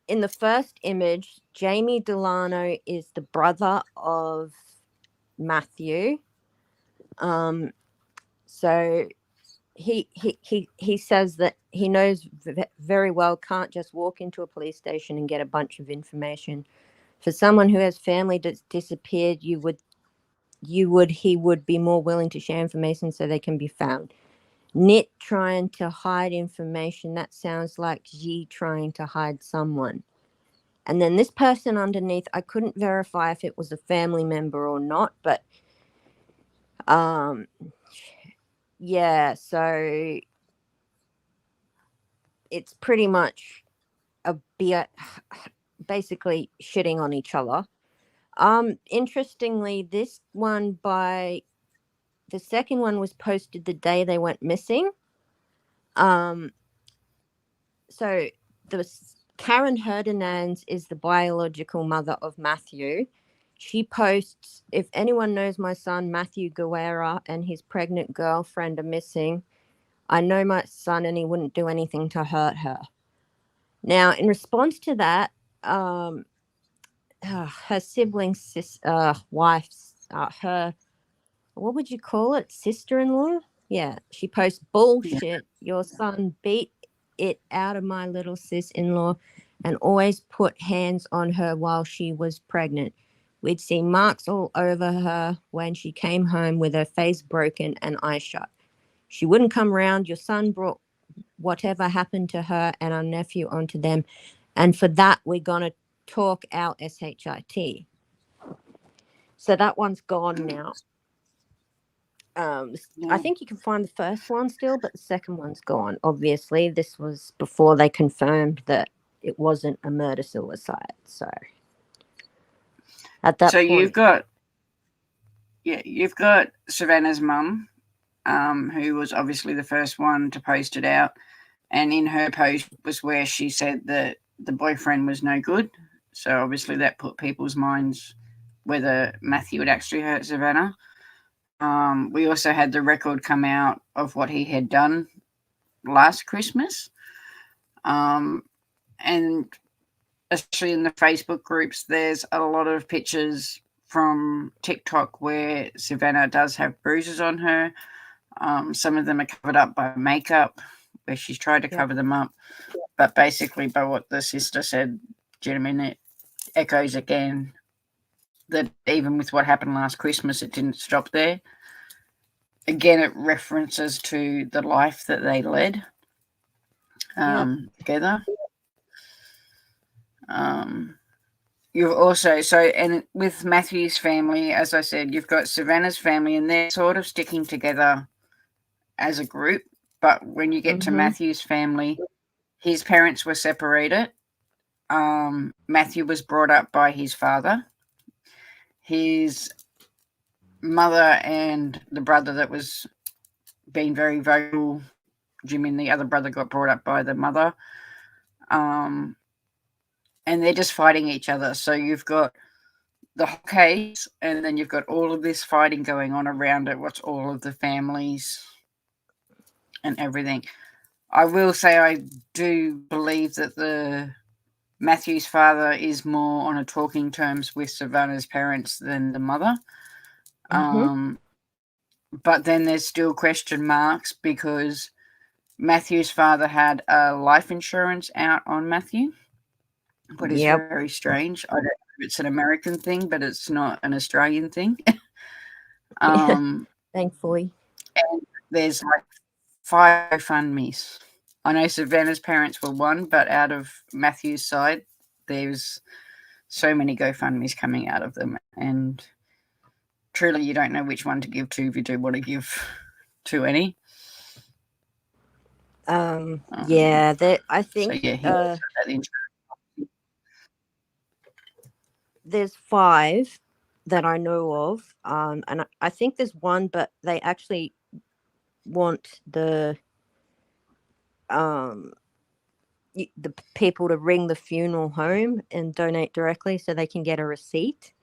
[SPEAKER 3] in the first image, Jamie Delano is the brother of Matthew. So he says that he knows very well can't just walk into a police station and get a bunch of information. For someone who has family that's disappeared, he would be more willing to share information so they can be found. Nit trying to hide information, that sounds like G trying to hide someone. And then this person underneath, I couldn't verify if it was a family member or not, but yeah, so it's pretty much basically shitting on each other. Interestingly, the second one was posted the day they went missing. So Karen Herdinand is the biological mother of Matthew. She posts, if anyone knows my son, Matthew Guerra, and his pregnant girlfriend are missing, I know my son and he wouldn't do anything to hurt her. Now, in response to that, her sibling, wife, her, what would you call it? Sister-in-law? Yeah, she posts, bullshit. Your son beat it out of my little sis-in-law and always put hands on her while she was pregnant. We'd see marks all over her when she came home with her face broken and eyes shut. She wouldn't come around. Your son brought whatever happened to her and our nephew onto them. And for that, we're going to talk our SHIT. So that one's gone now. I think you can find the first one still, but the second one's gone. Obviously, this was before they confirmed that it wasn't a murder-suicide. So at that point,
[SPEAKER 2] you've got Savanah's mum, who was obviously the first one to post it out, and in her post was where she said that the boyfriend was no good. So obviously that put people's minds whether Matthew would actually hurt Savanah. We also had the record come out of what he had done last Christmas. And especially in the Facebook groups, there's a lot of pictures from TikTok where Savanah does have bruises on her. Some of them are covered up by makeup, where she's tried to cover them up. But basically, by what the sister said, do you know what I mean? It echoes again that even with what happened last Christmas, it didn't stop there. Again, it references to the life that they led together. You've also, and with Matthew's family, as I said, you've got Savanah's family, and they're sort of sticking together as a group. But when you get to Matthew's family, his parents were separated. Matthew was brought up by his father. His mother and the brother that was being very vocal, Jimmy and the other brother, got brought up by the mother. And they're just fighting each other. So you've got the whole case, and then you've got all of this fighting going on around it. What's all of the families and everything. I will say I do believe that the Matthew's father is more on a talking terms with Savanah's parents than the mother. But then there's still question marks because Matthew's father had a life insurance out on Matthew. What is very strange. I don't know if it's an American thing, but it's not an Australian thing.
[SPEAKER 3] Thankfully.
[SPEAKER 2] And there's like 5 GoFundMes. I know Savannah's parents were one, but out of Matthew's side, there's so many GoFundMes coming out of them. And truly, you don't know which one to give to if you do want to give to any.
[SPEAKER 3] Yeah, I think
[SPEAKER 2] So
[SPEAKER 3] there's 5 that I know of, and I think there's one, but they actually want the people to ring the funeral home and donate directly so they can get a receipt.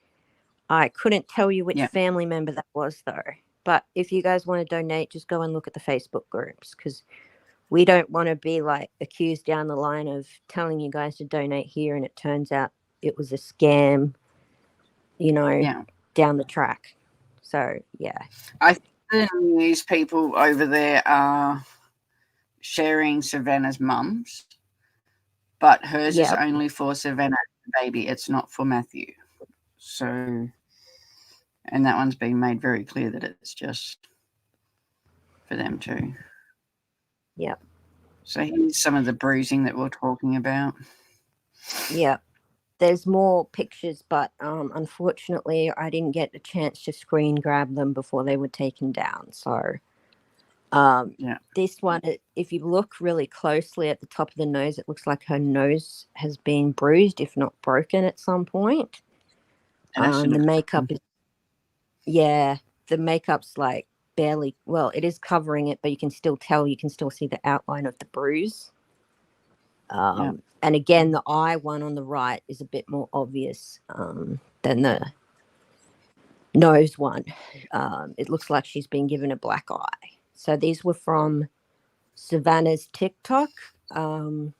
[SPEAKER 3] I couldn't tell you which family member that was, though. But if you guys want to donate, just go and look at the Facebook groups, because we don't want to be like accused down the line of telling you guys to donate here and it turns out it was a scam, down the track. So, yeah.
[SPEAKER 2] I think the news people over there are sharing Savannah's mum's, but hers is only for Savannah baby. It's not for Matthew. So, and that one's been made very clear that it's just for them too.
[SPEAKER 3] Yep.
[SPEAKER 2] So here's some of the bruising that we're talking about.
[SPEAKER 3] Yep. There's more pictures, but unfortunately, I didn't get a chance to screen grab them before they were taken down. So, this one, if you look really closely at the top of the nose, it looks like her nose has been bruised, if not broken, at some point. The makeup is, the makeup's like barely, well, it is covering it, but you can still see the outline of the bruise. And again, the eye one on the right is a bit more obvious than the nose one. It looks like she's been given a black eye. So these were from Savanah's TikTok. I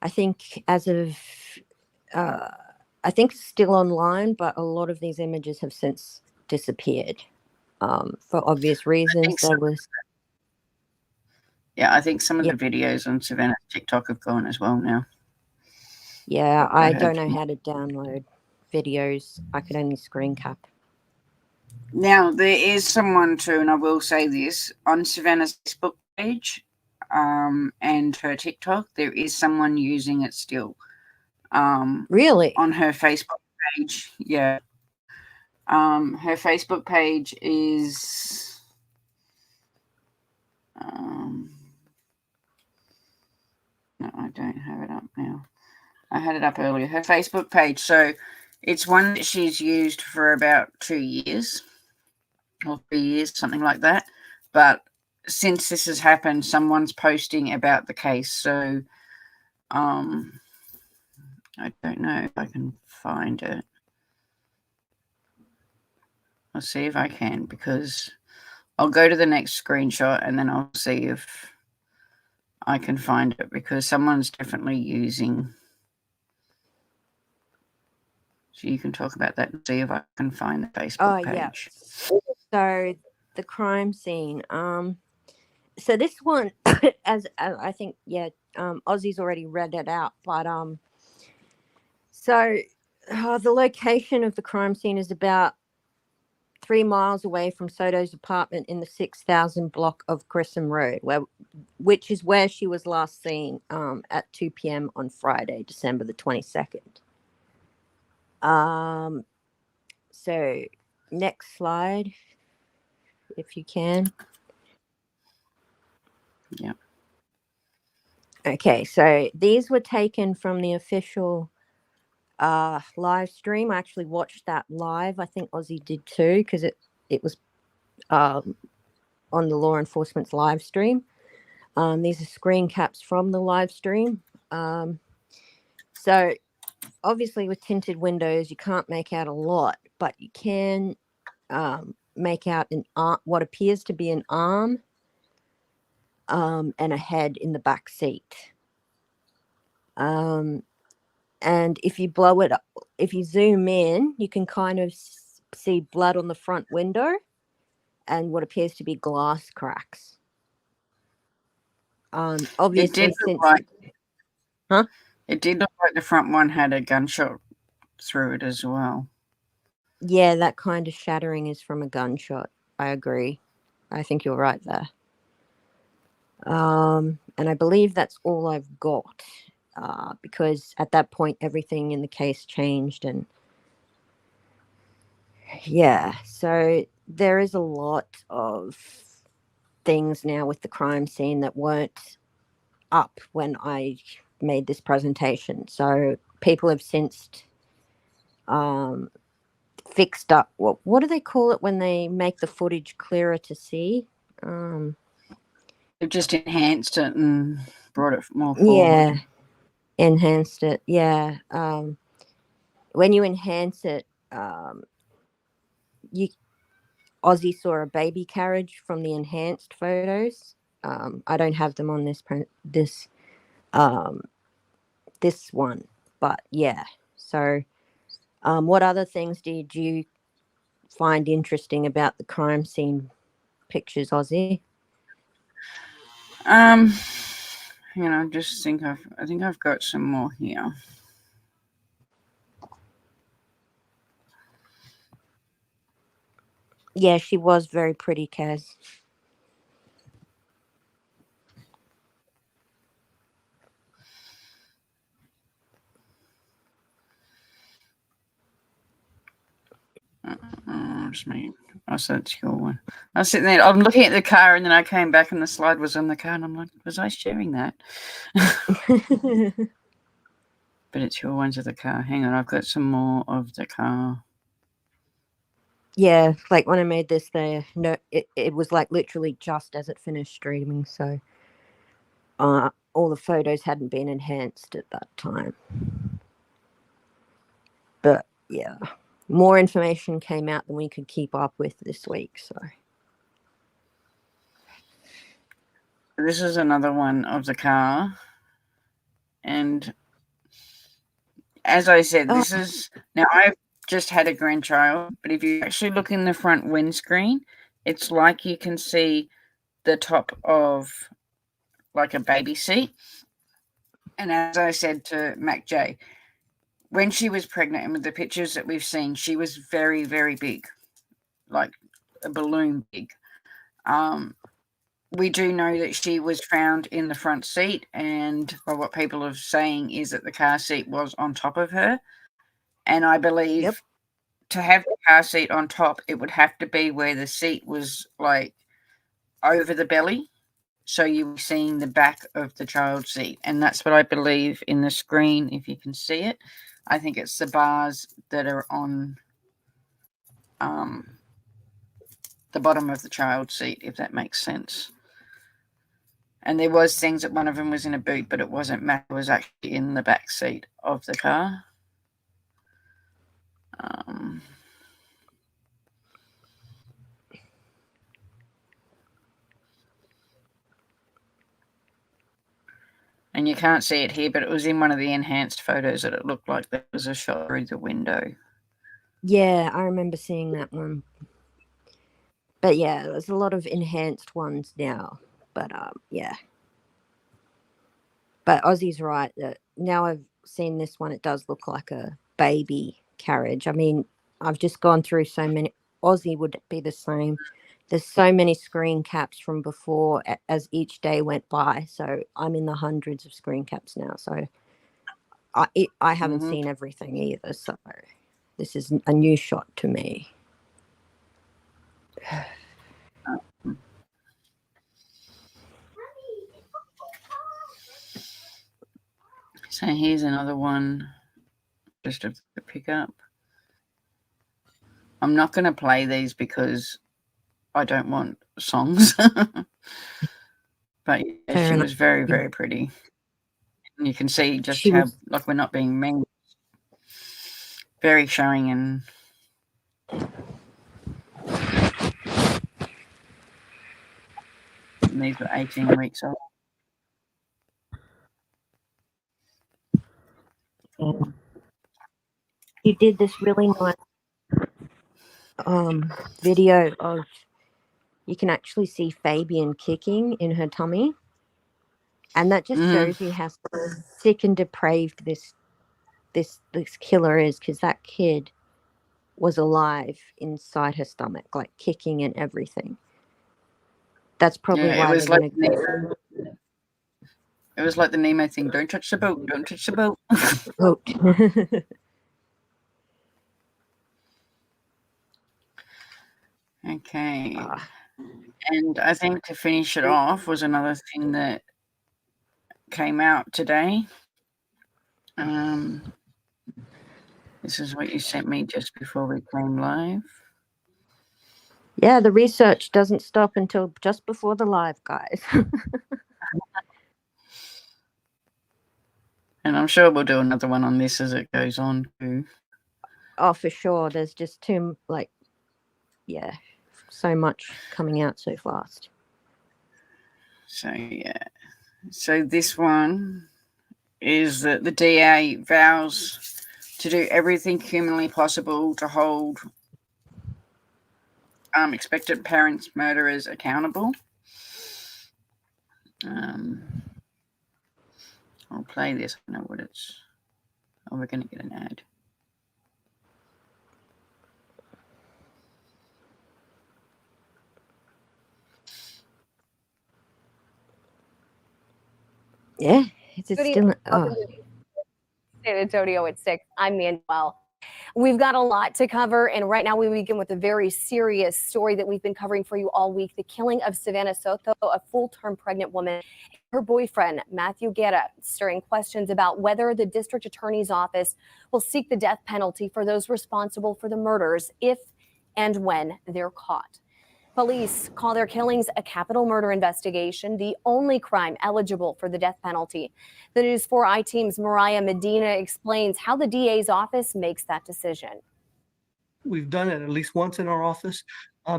[SPEAKER 3] think I think it's still online, but a lot of these images have since disappeared for obvious reasons.
[SPEAKER 2] I think some of the videos on Savannah's TikTok have gone as well now.
[SPEAKER 3] Yeah, I don't know how to download videos. I could only screen cap.
[SPEAKER 2] Now, there is someone too, and I will say this, on Savannah's Facebook page and her TikTok, there is someone using it still.
[SPEAKER 3] Really?
[SPEAKER 2] On her Facebook page, yeah. Her Facebook page is... no, I don't have it up now. I had it up earlier. Her Facebook page. So it's one that she's used for about 2 years or 3 years, something like that. But since this has happened, someone's posting about the case. So I don't know if I can find it. I'll see if I can, because I'll go to the next screenshot and then I'll see if I can find it, because someone's definitely using. So you can talk about that and see if I can find the Facebook page.
[SPEAKER 3] So the crime scene. So this one, as I think, Ozzy's already read it out, but so the location of the crime scene is about 3 miles away from Soto's apartment in the 6,000 block of Grissom Road, which is where she was last seen at 2 p.m. on Friday, December the 22nd. So next slide, if you can.
[SPEAKER 2] Yeah.
[SPEAKER 3] Okay, so these were taken from the official live stream. I actually watched that live. I think Aussie did too, because it was on the law enforcement's live stream. These are screen caps from the live stream. So obviously with tinted windows, you can't make out a lot, but you can make out an arm, what appears to be an arm, and a head in the back seat. And if you blow it up, if you zoom in, you can kind of see blood on the front window and what appears to be glass cracks.
[SPEAKER 2] It
[SPEAKER 3] Obviously,
[SPEAKER 2] did look
[SPEAKER 3] since
[SPEAKER 2] like,
[SPEAKER 3] huh?
[SPEAKER 2] It did look like the front one had a gunshot through it as well.
[SPEAKER 3] Yeah, that kind of shattering is from a gunshot. I agree. I think you're right there. And I believe that's all I've got, because at that point everything in the case changed, and yeah, so there is a lot of things now with the crime scene that weren't up when I made this presentation. So people have since fixed up, what do they call it when they make the footage clearer to see?
[SPEAKER 2] They've just enhanced it and brought it more forward.
[SPEAKER 3] Yeah, enhanced it. Yeah. When you enhance it, Aussie saw a baby carriage from the enhanced photos. I don't have them on this one, but yeah. So, what other things did you find interesting about the crime scene pictures, Aussie?
[SPEAKER 2] I just think I've got some more here.
[SPEAKER 3] Yeah, she was very pretty, Kaz.
[SPEAKER 2] I said it's your one. I was sitting there, I'm looking at the car, and then I came back and the slide was on the car, and I'm like, was I sharing that? But it's your ones of the car. Hang on, I've got some more of the car.
[SPEAKER 3] Yeah, like when I made this there, no, it was like literally just as it finished streaming, so all the photos hadn't been enhanced at that time. But yeah, more information came out than we could keep up with this week, so.
[SPEAKER 2] This is another one of the car. And as I said, this is, now I've just had a grandchild, but if you actually look in the front windscreen, it's like you can see the top of like a baby seat. And as I said to MaxJay, when she was pregnant and with the pictures that we've seen, she was very, very big, like a balloon big. We do know that she was found in the front seat, and by what people are saying is that the car seat was on top of her. And I believe to have the car seat on top, it would have to be where the seat was like over the belly. So you were seeing the back of the child's seat. And that's what I believe in the screen, if you can see it. I think it's the bars that are on the bottom of the child's seat, if that makes sense. And there was things that one of them was in a boot, but it wasn't. Matt was actually in the back seat of the car. And you can't see it here, but it was in one of the enhanced photos that it looked like there was a shot through the window.
[SPEAKER 3] Yeah, I remember seeing that one. But yeah, there's a lot of enhanced ones now. But yeah. But Aussie's right that now I've seen this one, it does look like a baby carriage. I mean, I've just gone through so many. Aussie would be the same. There's so many screen caps from before as each day went by. So I'm in the hundreds of screen caps now. So I haven't seen everything either. So this is a new shot to me.
[SPEAKER 2] So here's another one just to pick up. I'm not going to play these because I don't want songs. But yeah, she was very, very pretty. And you can see just how, like, we're not being mean. Very showing and these were 18 weeks old.
[SPEAKER 3] You did this really nice video of, you can actually see Fabian kicking in her tummy, and that just shows you how sick and depraved this killer is, because that kid was alive inside her stomach, like kicking and everything. That's probably why
[SPEAKER 2] it was like the Nemo thing. Don't touch the boat. Don't touch the boat. Okay. And I think to finish it off was another thing that came out today. This is what you sent me just before we came live.
[SPEAKER 3] Yeah, the research doesn't stop until just before the live, guys.
[SPEAKER 2] And I'm sure we'll do another one on this as it goes on too.
[SPEAKER 3] Oh, for sure. There's just so much coming out so fast.
[SPEAKER 2] So yeah. So this one is that the DA vows to do everything humanly possible to hold expected parents' murderers accountable. I'll play this. I know what it's. Oh, we're going to get an ad.
[SPEAKER 3] Yeah, it's still.
[SPEAKER 9] Soto at 6. I'm Manuel. We've got a lot to cover, and right now we begin with a very serious story that we've been covering for you all week: the killing of Savanah Soto, a full-term pregnant woman, and her boyfriend, Matthew Guerra, stirring questions about whether the district attorney's office will seek the death penalty for those responsible for the murders if and when they're caught. Police call their killings a capital murder investigation, the only crime eligible for the death penalty. The News 4i team's Mariah Medina explains how the DA's office makes that decision.
[SPEAKER 6] We've done it at least once in our office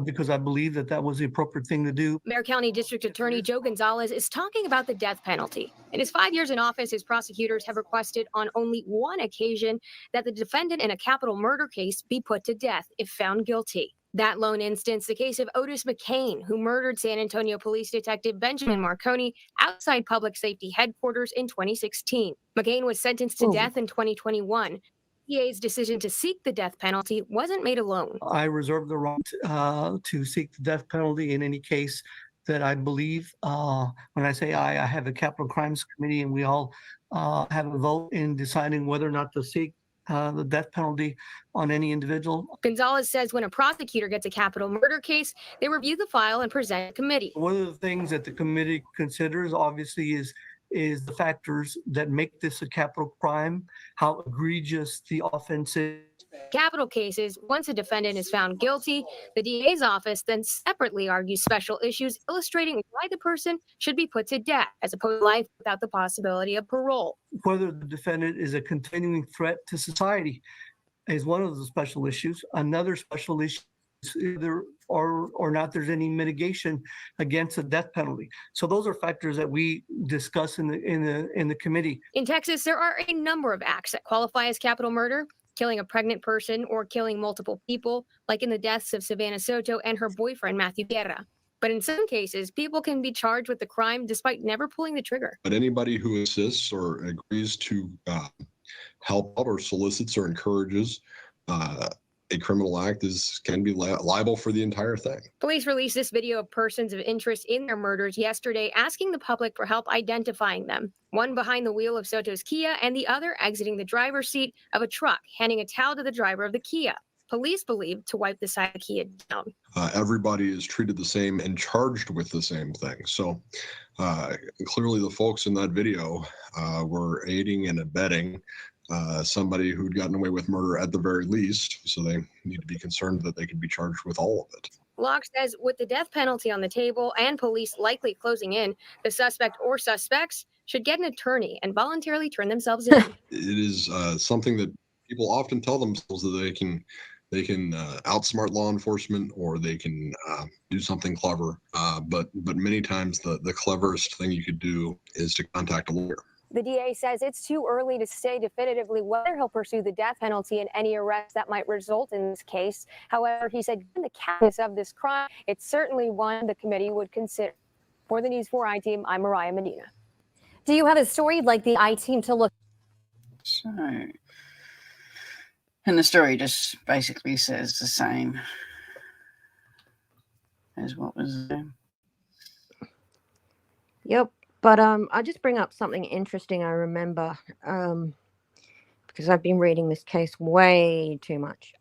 [SPEAKER 6] because I believe that was the appropriate thing to do.
[SPEAKER 10] Mayor County District Attorney Joe Gonzalez is talking about the death penalty. In his 5 years in office, his prosecutors have requested on only one occasion that the defendant in a capital murder case be put to death if found guilty. That lone instance, the case of Otis McCain, who murdered San Antonio Police Detective Benjamin Marconi outside public safety headquarters in 2016. McCain was sentenced to death in 2021. DA's decision to seek the death penalty wasn't made alone.
[SPEAKER 6] I reserve the right to seek the death penalty in any case that I believe. When I say I have a capital crimes committee, and we all have a vote in deciding whether or not to seek the death penalty on any individual.
[SPEAKER 10] Gonzalez says when a prosecutor gets a capital murder case, they review the file and present a committee.
[SPEAKER 6] One of the things that the committee considers, obviously, is the factors that make this a capital crime, how egregious the offense is.
[SPEAKER 10] Capital cases, once a defendant is found guilty, the DA's office then separately argues special issues illustrating why the person should be put to death as opposed to life without the possibility of parole.
[SPEAKER 6] Whether the defendant is a continuing threat to society is one of the special issues. Another special issue is either or not there's any mitigation against the death penalty. So those are factors that we discuss in the committee.
[SPEAKER 10] In Texas, there are a number of acts that qualify as capital murder: killing a pregnant person or killing multiple people, like in the deaths of Savanah Soto and her boyfriend, Matthew Guerra. But in some cases, people can be charged with the crime despite never pulling the trigger.
[SPEAKER 11] But anybody who assists or agrees to help out or solicits or encourages a criminal act can be liable for the entire thing.
[SPEAKER 10] Police released this video of persons of interest in their murders yesterday, asking the public for help identifying them. One behind the wheel of Soto's Kia and the other exiting the driver's seat of a truck, handing a towel to the driver of the Kia. police believe to wipe the psyche down.
[SPEAKER 11] Everybody is treated the same and charged with the same thing. So clearly the folks in that video were aiding and abetting somebody who'd gotten away with murder at the very least. So they need to be concerned that they could be charged with all of it.
[SPEAKER 10] Locke says with the death penalty on the table and police likely closing in, the suspect or suspects should get an attorney and voluntarily turn themselves in.
[SPEAKER 11] It is something that people often tell themselves that they can outsmart law enforcement, or they can do something clever. But many times the cleverest thing you could do is to contact a lawyer.
[SPEAKER 9] The DA says it's too early to say definitively whether he'll pursue the death penalty and any arrests that might result in this case. However, he said given the cadence of this crime, it's certainly one the committee would consider. For the News 4 I-Team, I'm Mariah Medina. Do you have a story you'd like the I-Team to look?
[SPEAKER 2] So, and the story just basically says the same as what was there.
[SPEAKER 3] Yep. But I'll just bring up something interesting I remember because I've been reading this case way too much.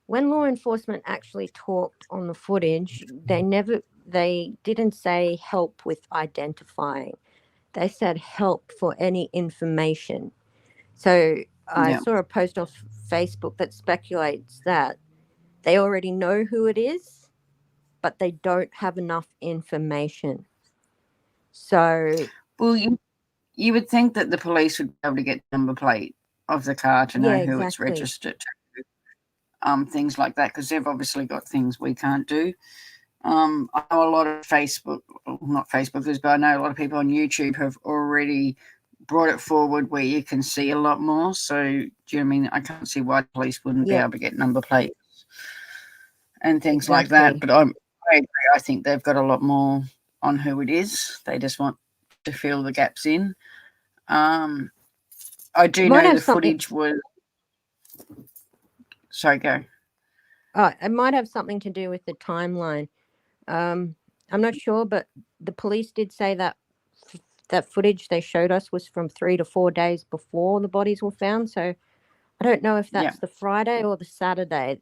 [SPEAKER 3] When law enforcement actually talked on the footage, they didn't say help with identifying. They said help for any information. So I saw a post on Facebook that speculates that they already know who it is, but they don't have enough information. So,
[SPEAKER 2] well, you would think that the police would be able to get the number plate of the car to know who it's registered to, things like that, because they've obviously got things we can't do. I know a lot of not Facebookers, but I know a lot of people on YouTube have already brought it forward where you can see a lot more. So, do you know what I mean? I can't see why the police wouldn't be able to get number plates and things like that. But I agree. I think they've got a lot more on who it is. They just want to fill the gaps in. I do know the footage was... Sorry, go.
[SPEAKER 3] Oh, it might have something to do with the timeline. I'm not sure, but the police did say that that footage they showed us was from 3 to 4 days before the bodies were found. So I don't know if that's the Friday or the Saturday.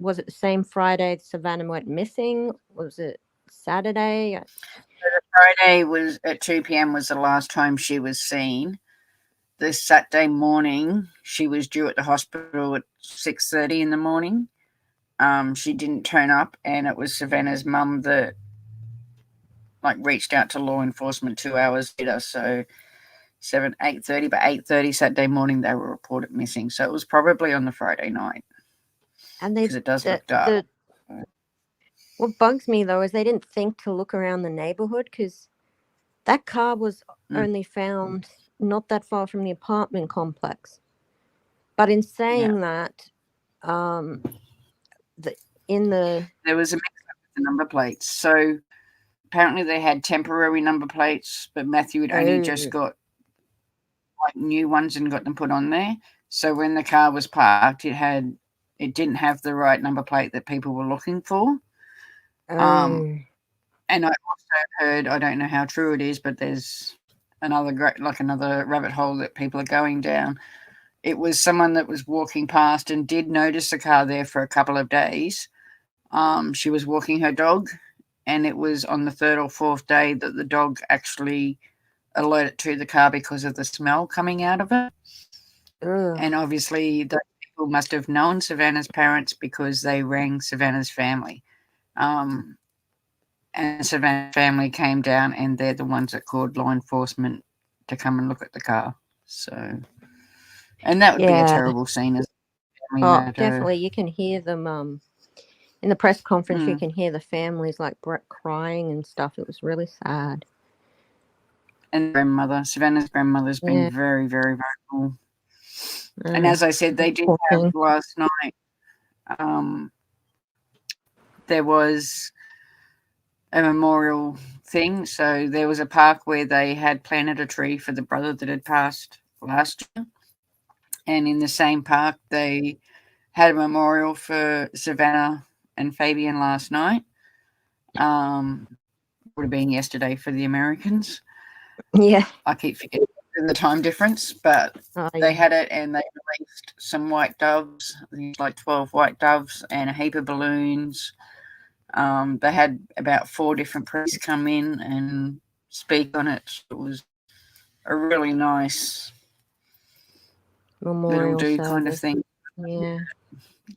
[SPEAKER 3] Was it the same Friday Savanah went missing? Was it Saturday?
[SPEAKER 2] So the Friday was at 2 p.m. was the last time she was seen. The Saturday morning, she was due at the hospital at 6:30 in the morning. She didn't turn up, and it was Savanah's mum that reached out to law enforcement 2 hours later. So 8:30, but 8:30 Saturday morning they were reported missing. So it was probably on the Friday night.
[SPEAKER 3] And
[SPEAKER 2] because it does look dark.
[SPEAKER 3] What bugs me, though, is they didn't think to look around the neighborhood, because that car was only found not that far from the apartment complex. But in saying that, there
[SPEAKER 2] was a mix-up with the number plates. So apparently they had temporary number plates, but Matthew had only just got new ones and got them put on there. So when the car was parked, it didn't have the right number plate that people were looking for. And I also heard, I don't know how true it is, but there's another rabbit hole that people are going down. It was someone that was walking past and did notice the car there for a couple of days. She was walking her dog, and it was on the 3rd or 4th day that the dog actually alerted to the car because of the smell coming out of it. And obviously the people must have known Savanah's parents because they rang Savanah's family. And Savanah's family came down, and they're the ones that called law enforcement to come and look at the car. So, and that would be a terrible scene. As
[SPEAKER 3] definitely. You can hear them in the press conference. You can hear the families crying and stuff. It was really sad. And
[SPEAKER 2] Savannah's grandmother's been very, very vocal. And as I said, they did have last night. There was a memorial thing. So there was a park where they had planted a tree for the brother that had passed last year. And in the same park, they had a memorial for Savanah and Fabian last night. Would have been yesterday for the Americans.
[SPEAKER 3] Yeah.
[SPEAKER 2] I keep forgetting in the time difference, but
[SPEAKER 3] Oh,
[SPEAKER 2] they
[SPEAKER 3] yeah.
[SPEAKER 2] had it and they released some white doves, I think like 12 white doves and a heap of balloons. They had about 4 different priests come in and speak on it. It was a really nice little
[SPEAKER 3] Memorial
[SPEAKER 2] do kind of
[SPEAKER 3] service.
[SPEAKER 2] thing.
[SPEAKER 3] Yeah.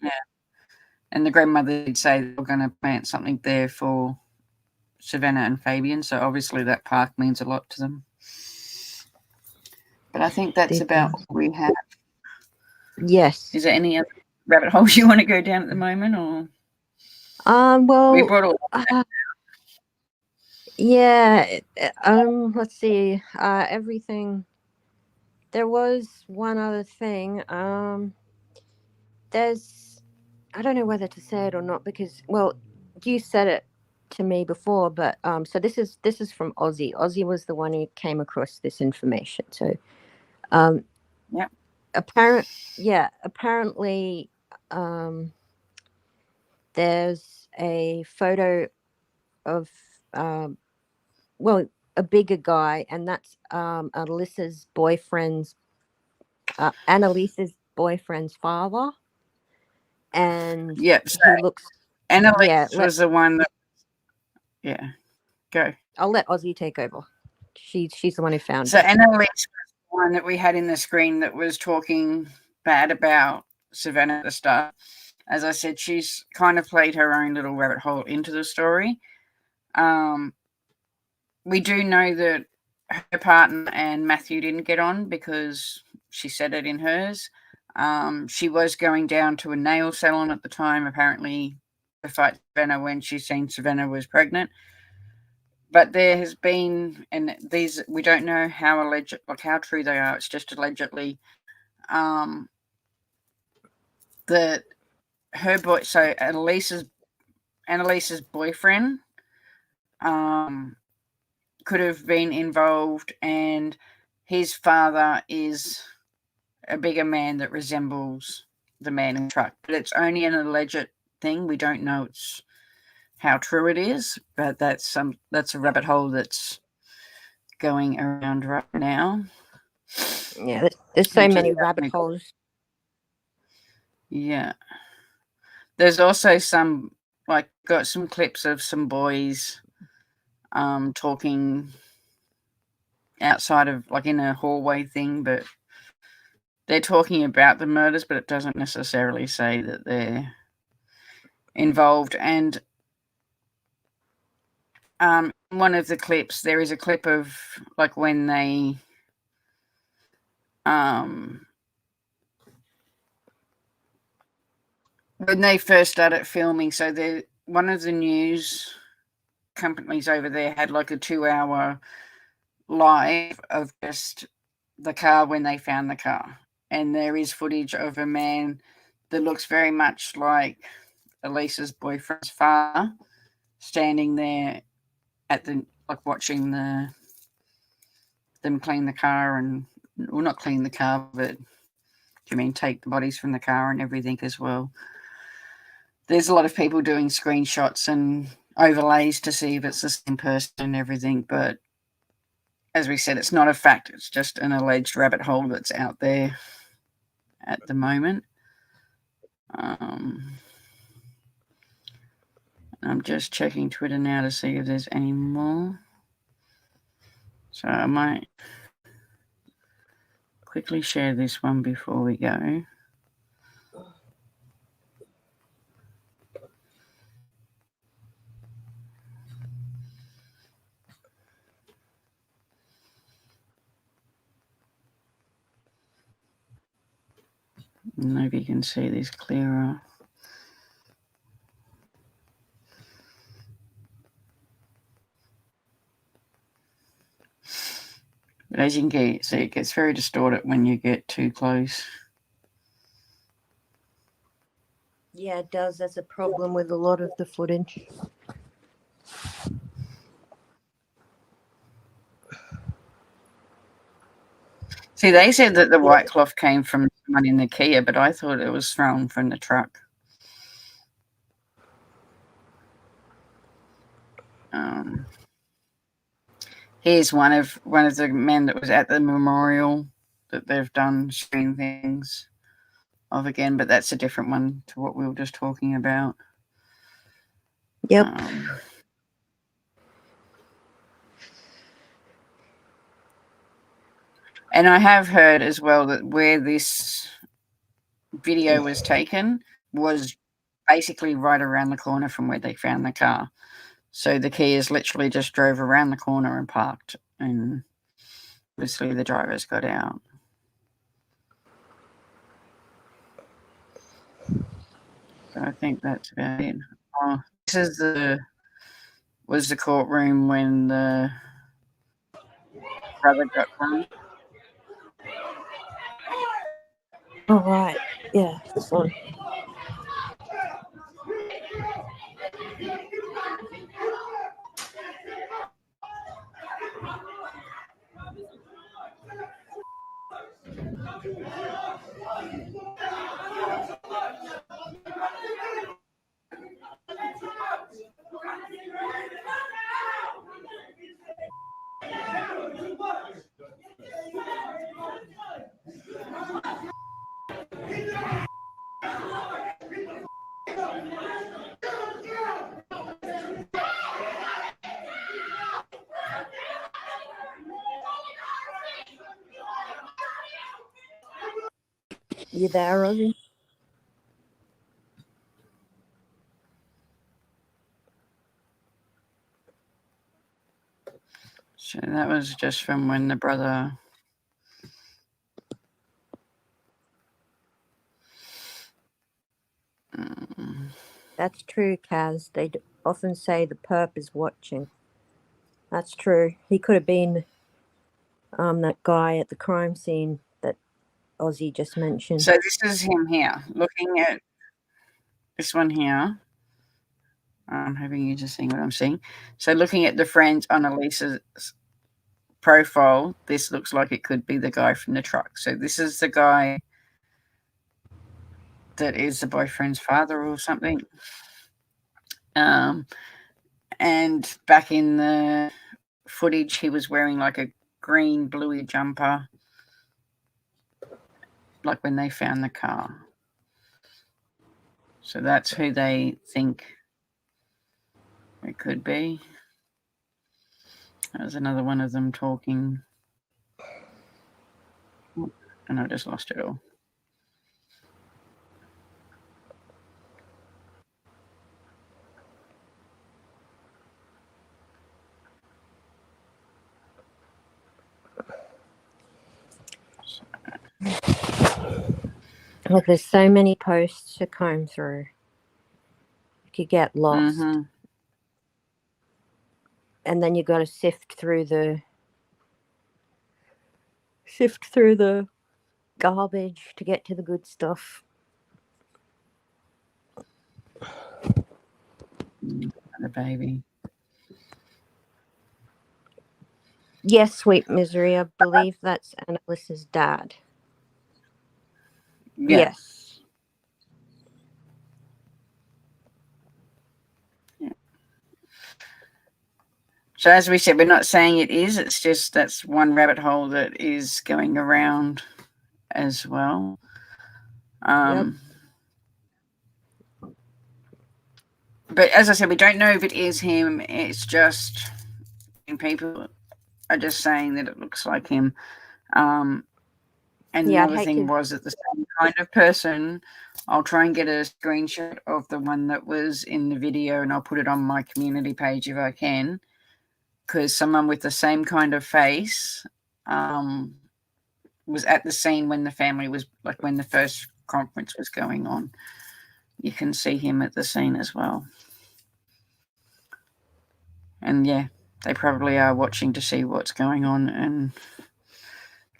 [SPEAKER 2] Yeah. And the grandmother did say they were going to plant something there for Savanah and Fabian, so obviously that park means a lot to them. But I think that's
[SPEAKER 3] They
[SPEAKER 2] about
[SPEAKER 3] do.
[SPEAKER 2] what we have.
[SPEAKER 3] Yes.
[SPEAKER 2] Is there any other rabbit holes you want to go down at the moment, or we
[SPEAKER 3] Well,
[SPEAKER 2] brought all
[SPEAKER 3] yeah. Let's see. Everything. There was one other thing. There's. I don't know whether to say it or not because, well, you said it to me before, but so this is from Ozzy. Ozzy was the one who came across this information. So,
[SPEAKER 2] Yeah.
[SPEAKER 3] apparently, there's a photo of well, a bigger guy, and that's Annalisa's boyfriend's father, and
[SPEAKER 2] Yep. So
[SPEAKER 3] he looks. Yeah,
[SPEAKER 2] Annalise was the one that. Yeah. Go.
[SPEAKER 3] I'll let Ozzy take over. She's the one who found
[SPEAKER 2] So
[SPEAKER 3] it.
[SPEAKER 2] Annalise was the one that we had in the screen that was talking bad about Savanah at the start. As I said, she's kind of played her own little rabbit hole into the story. We do know that her partner and Matthew didn't get on because she said it in hers. She was going down to a nail salon at the time, apparently, to fight Savanah when she seen Savanah was pregnant. But there has been, and these we don't know how alleged, like how true they are. It's just allegedly that her boy, so Annalise's boyfriend, could have been involved, and his father is a bigger man that resembles the man in the truck. But it's only an alleged thing. We don't know how true it is, but that's a rabbit hole that's going around right now.
[SPEAKER 3] Yeah, there's so many rabbit holes.
[SPEAKER 2] Yeah. There's also got some clips of some boys talking outside of, like, in a hallway thing, but they're talking about the murders, but it doesn't necessarily say that they're involved. And one of the clips, there is a clip of like when they first started filming. So one of the news companies over there had like a 2-hour live of just the car when they found the car, and there is footage of a man that looks very much like Elisa's boyfriend's father standing there at the, like, watching them clean the car, and well, not clean the car, but take the bodies from the car and everything as well. There's a lot of people doing screenshots and overlays to see if it's the same person and everything, but as we said, it's not a fact. It's just an alleged rabbit hole that's out there at the moment. I'm just checking Twitter now to see if there's any more. So I might quickly share this one before we go. Maybe you can see this clearer. But as you can see, it gets very distorted when you get too close.
[SPEAKER 3] Yeah, it does. That's a problem with a lot of the footage.
[SPEAKER 2] See, they said that the white cloth came from someone in the Kia, but I thought it was thrown from the truck. Here's one of the men that was at the memorial that they've done showing things of again, but that's a different one to what we were just talking about.
[SPEAKER 3] Yep.
[SPEAKER 2] And I have heard as well that where this video was taken was basically right around the corner from where they found the car. So the Kias literally just drove around the corner and parked, and obviously the drivers got out. So I think that's about it. Oh, this is the courtroom when the brother got run.
[SPEAKER 3] All right. Yeah, this one. You there, Rosie?
[SPEAKER 2] So that was just from when the brother.
[SPEAKER 3] That's true, Kaz. They often say the perp is watching. That's true. He could have been that guy at the crime scene that Ozzy just mentioned.
[SPEAKER 2] So this is him here, looking at this one here. I'm hoping you just seeing what I'm seeing. So looking at the friends on Elisa's profile, this looks like it could be the guy from the truck. So this is the guy that is the boyfriend's father or something. And back in the footage, he was wearing like a green bluey jumper, like when they found the car. So that's who they think it could be. There's another one of them talking. And I just lost it all.
[SPEAKER 3] Look, there's so many posts to comb through. You could get lost.
[SPEAKER 2] Mm-hmm.
[SPEAKER 3] And then you got to sift through the garbage to get to the good stuff.
[SPEAKER 2] The baby.
[SPEAKER 3] Yes, Sweet Misery. I believe that's Annalisa's dad.
[SPEAKER 2] Yeah.
[SPEAKER 3] Yes.
[SPEAKER 2] Yeah. So as we said, we're not saying it is. It's just that's one rabbit hole that is going around as well. But as I said, we don't know if it is him. It's just people are just saying that it looks like him. And
[SPEAKER 3] Yeah,
[SPEAKER 2] the other thing was that the same kind of person, I'll try and get a screenshot of the one that was in the video and I'll put it on my community page if I can, because someone with the same kind of face was at the scene when the family was, like when the first conference was going on. You can see him at the scene as well. And yeah, they probably are watching to see what's going on. And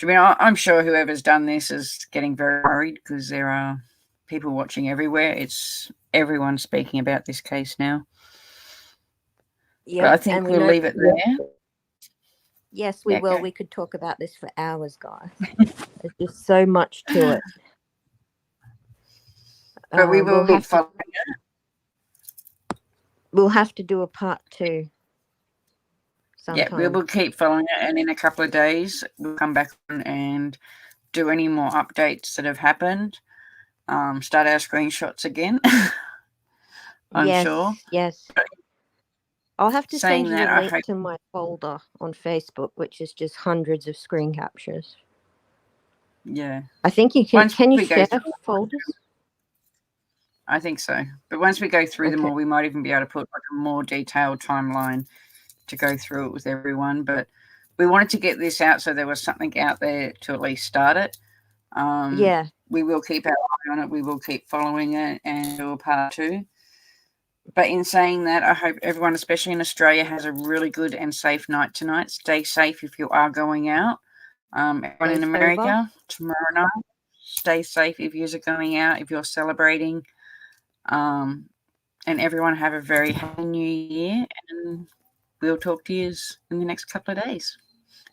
[SPEAKER 2] I mean, I'm sure whoever's done this is getting very worried because there are people watching everywhere. It's everyone speaking about this case now.
[SPEAKER 3] Yeah,
[SPEAKER 2] but I think we'll leave it there.
[SPEAKER 3] Yes, we
[SPEAKER 2] Yeah,
[SPEAKER 3] will.
[SPEAKER 2] go.
[SPEAKER 3] We could talk about this for hours, guys. There's just so much to it.
[SPEAKER 2] But we will be following it.
[SPEAKER 3] We'll have to do a part 2. sometime.
[SPEAKER 2] Yeah, we will keep following it, and in a couple of days we'll come back on and do any more updates that have happened. Start our screenshots again. I'm
[SPEAKER 3] yes,
[SPEAKER 2] sure.
[SPEAKER 3] Yes. I'll have to
[SPEAKER 2] Saying
[SPEAKER 3] send you
[SPEAKER 2] that,
[SPEAKER 3] a link to my folder on Facebook, which is just hundreds of screen captures.
[SPEAKER 2] Yeah.
[SPEAKER 3] I think you can.
[SPEAKER 2] Once
[SPEAKER 3] Can you
[SPEAKER 2] we go
[SPEAKER 3] share
[SPEAKER 2] through-
[SPEAKER 3] folders?
[SPEAKER 2] I think so. But once we go through them
[SPEAKER 3] Okay.
[SPEAKER 2] all, we might even be able to put like a more detailed timeline to go through it with everyone. But we wanted to get this out so there was something out there to at least start it.
[SPEAKER 3] Yeah.
[SPEAKER 2] We will keep our eye on it. We will keep following it and do a part 2. But in saying that, I hope everyone, especially in Australia, has a really good and safe night tonight. Stay safe if you are going out. Everyone
[SPEAKER 3] Stay
[SPEAKER 2] in America,
[SPEAKER 3] sober.
[SPEAKER 2] tomorrow night, stay safe if you're going out, if you're celebrating. And everyone have a very happy new year. And we'll talk to you in the next couple of days.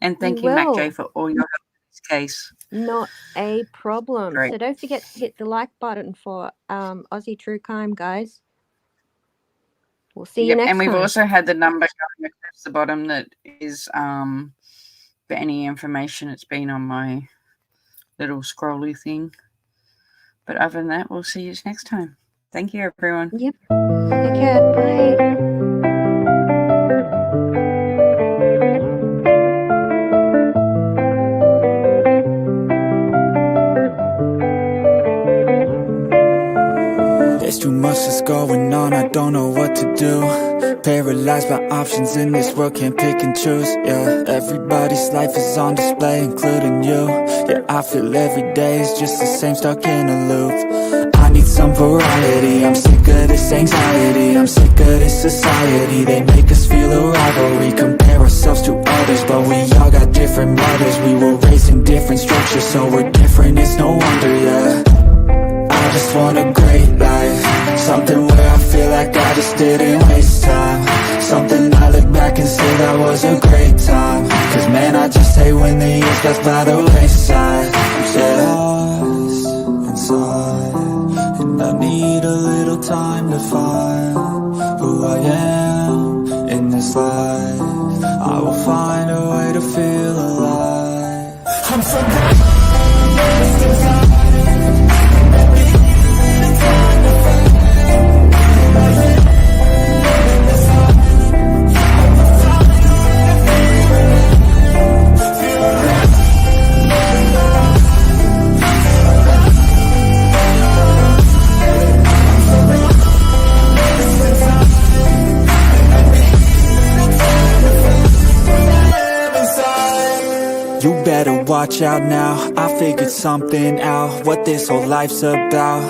[SPEAKER 2] And thank you, MaxJay, for all your help in this case.
[SPEAKER 3] Not a problem.
[SPEAKER 2] Great.
[SPEAKER 3] So don't forget to hit the like button for Aussie True Crime, guys. We'll see you next
[SPEAKER 2] and we've
[SPEAKER 3] time.
[SPEAKER 2] also had the number going across the bottom that is for any information. It's been on my little scrolly thing. But other than that, we'll see you next time. Thank you, everyone.
[SPEAKER 3] Yep. Take care. Bye.
[SPEAKER 1] There's too much that's going on, I don't know what to do. Paralyzed by options in this world, can't pick and choose. Yeah, everybody's life is on display, including you. Yeah, I feel every day is just the same, stuck in a loop. I need some variety, I'm sick of this anxiety. I'm sick of this society, they make us feel a rivalry. Compare ourselves to others, but we all got different mothers. We were raised in different structures, so we're different, it's no wonder, yeah. I just want a great life, something where I feel like I just didn't waste time. Something I look back and say that was a great time. Cause man, I just hate when the years pass by the wayside. I'm lost inside, and I need a little time to find who I am in this life. I will find a way to feel alive. I'm so lost inside. You better watch out now, I figured something out, what this whole life's about.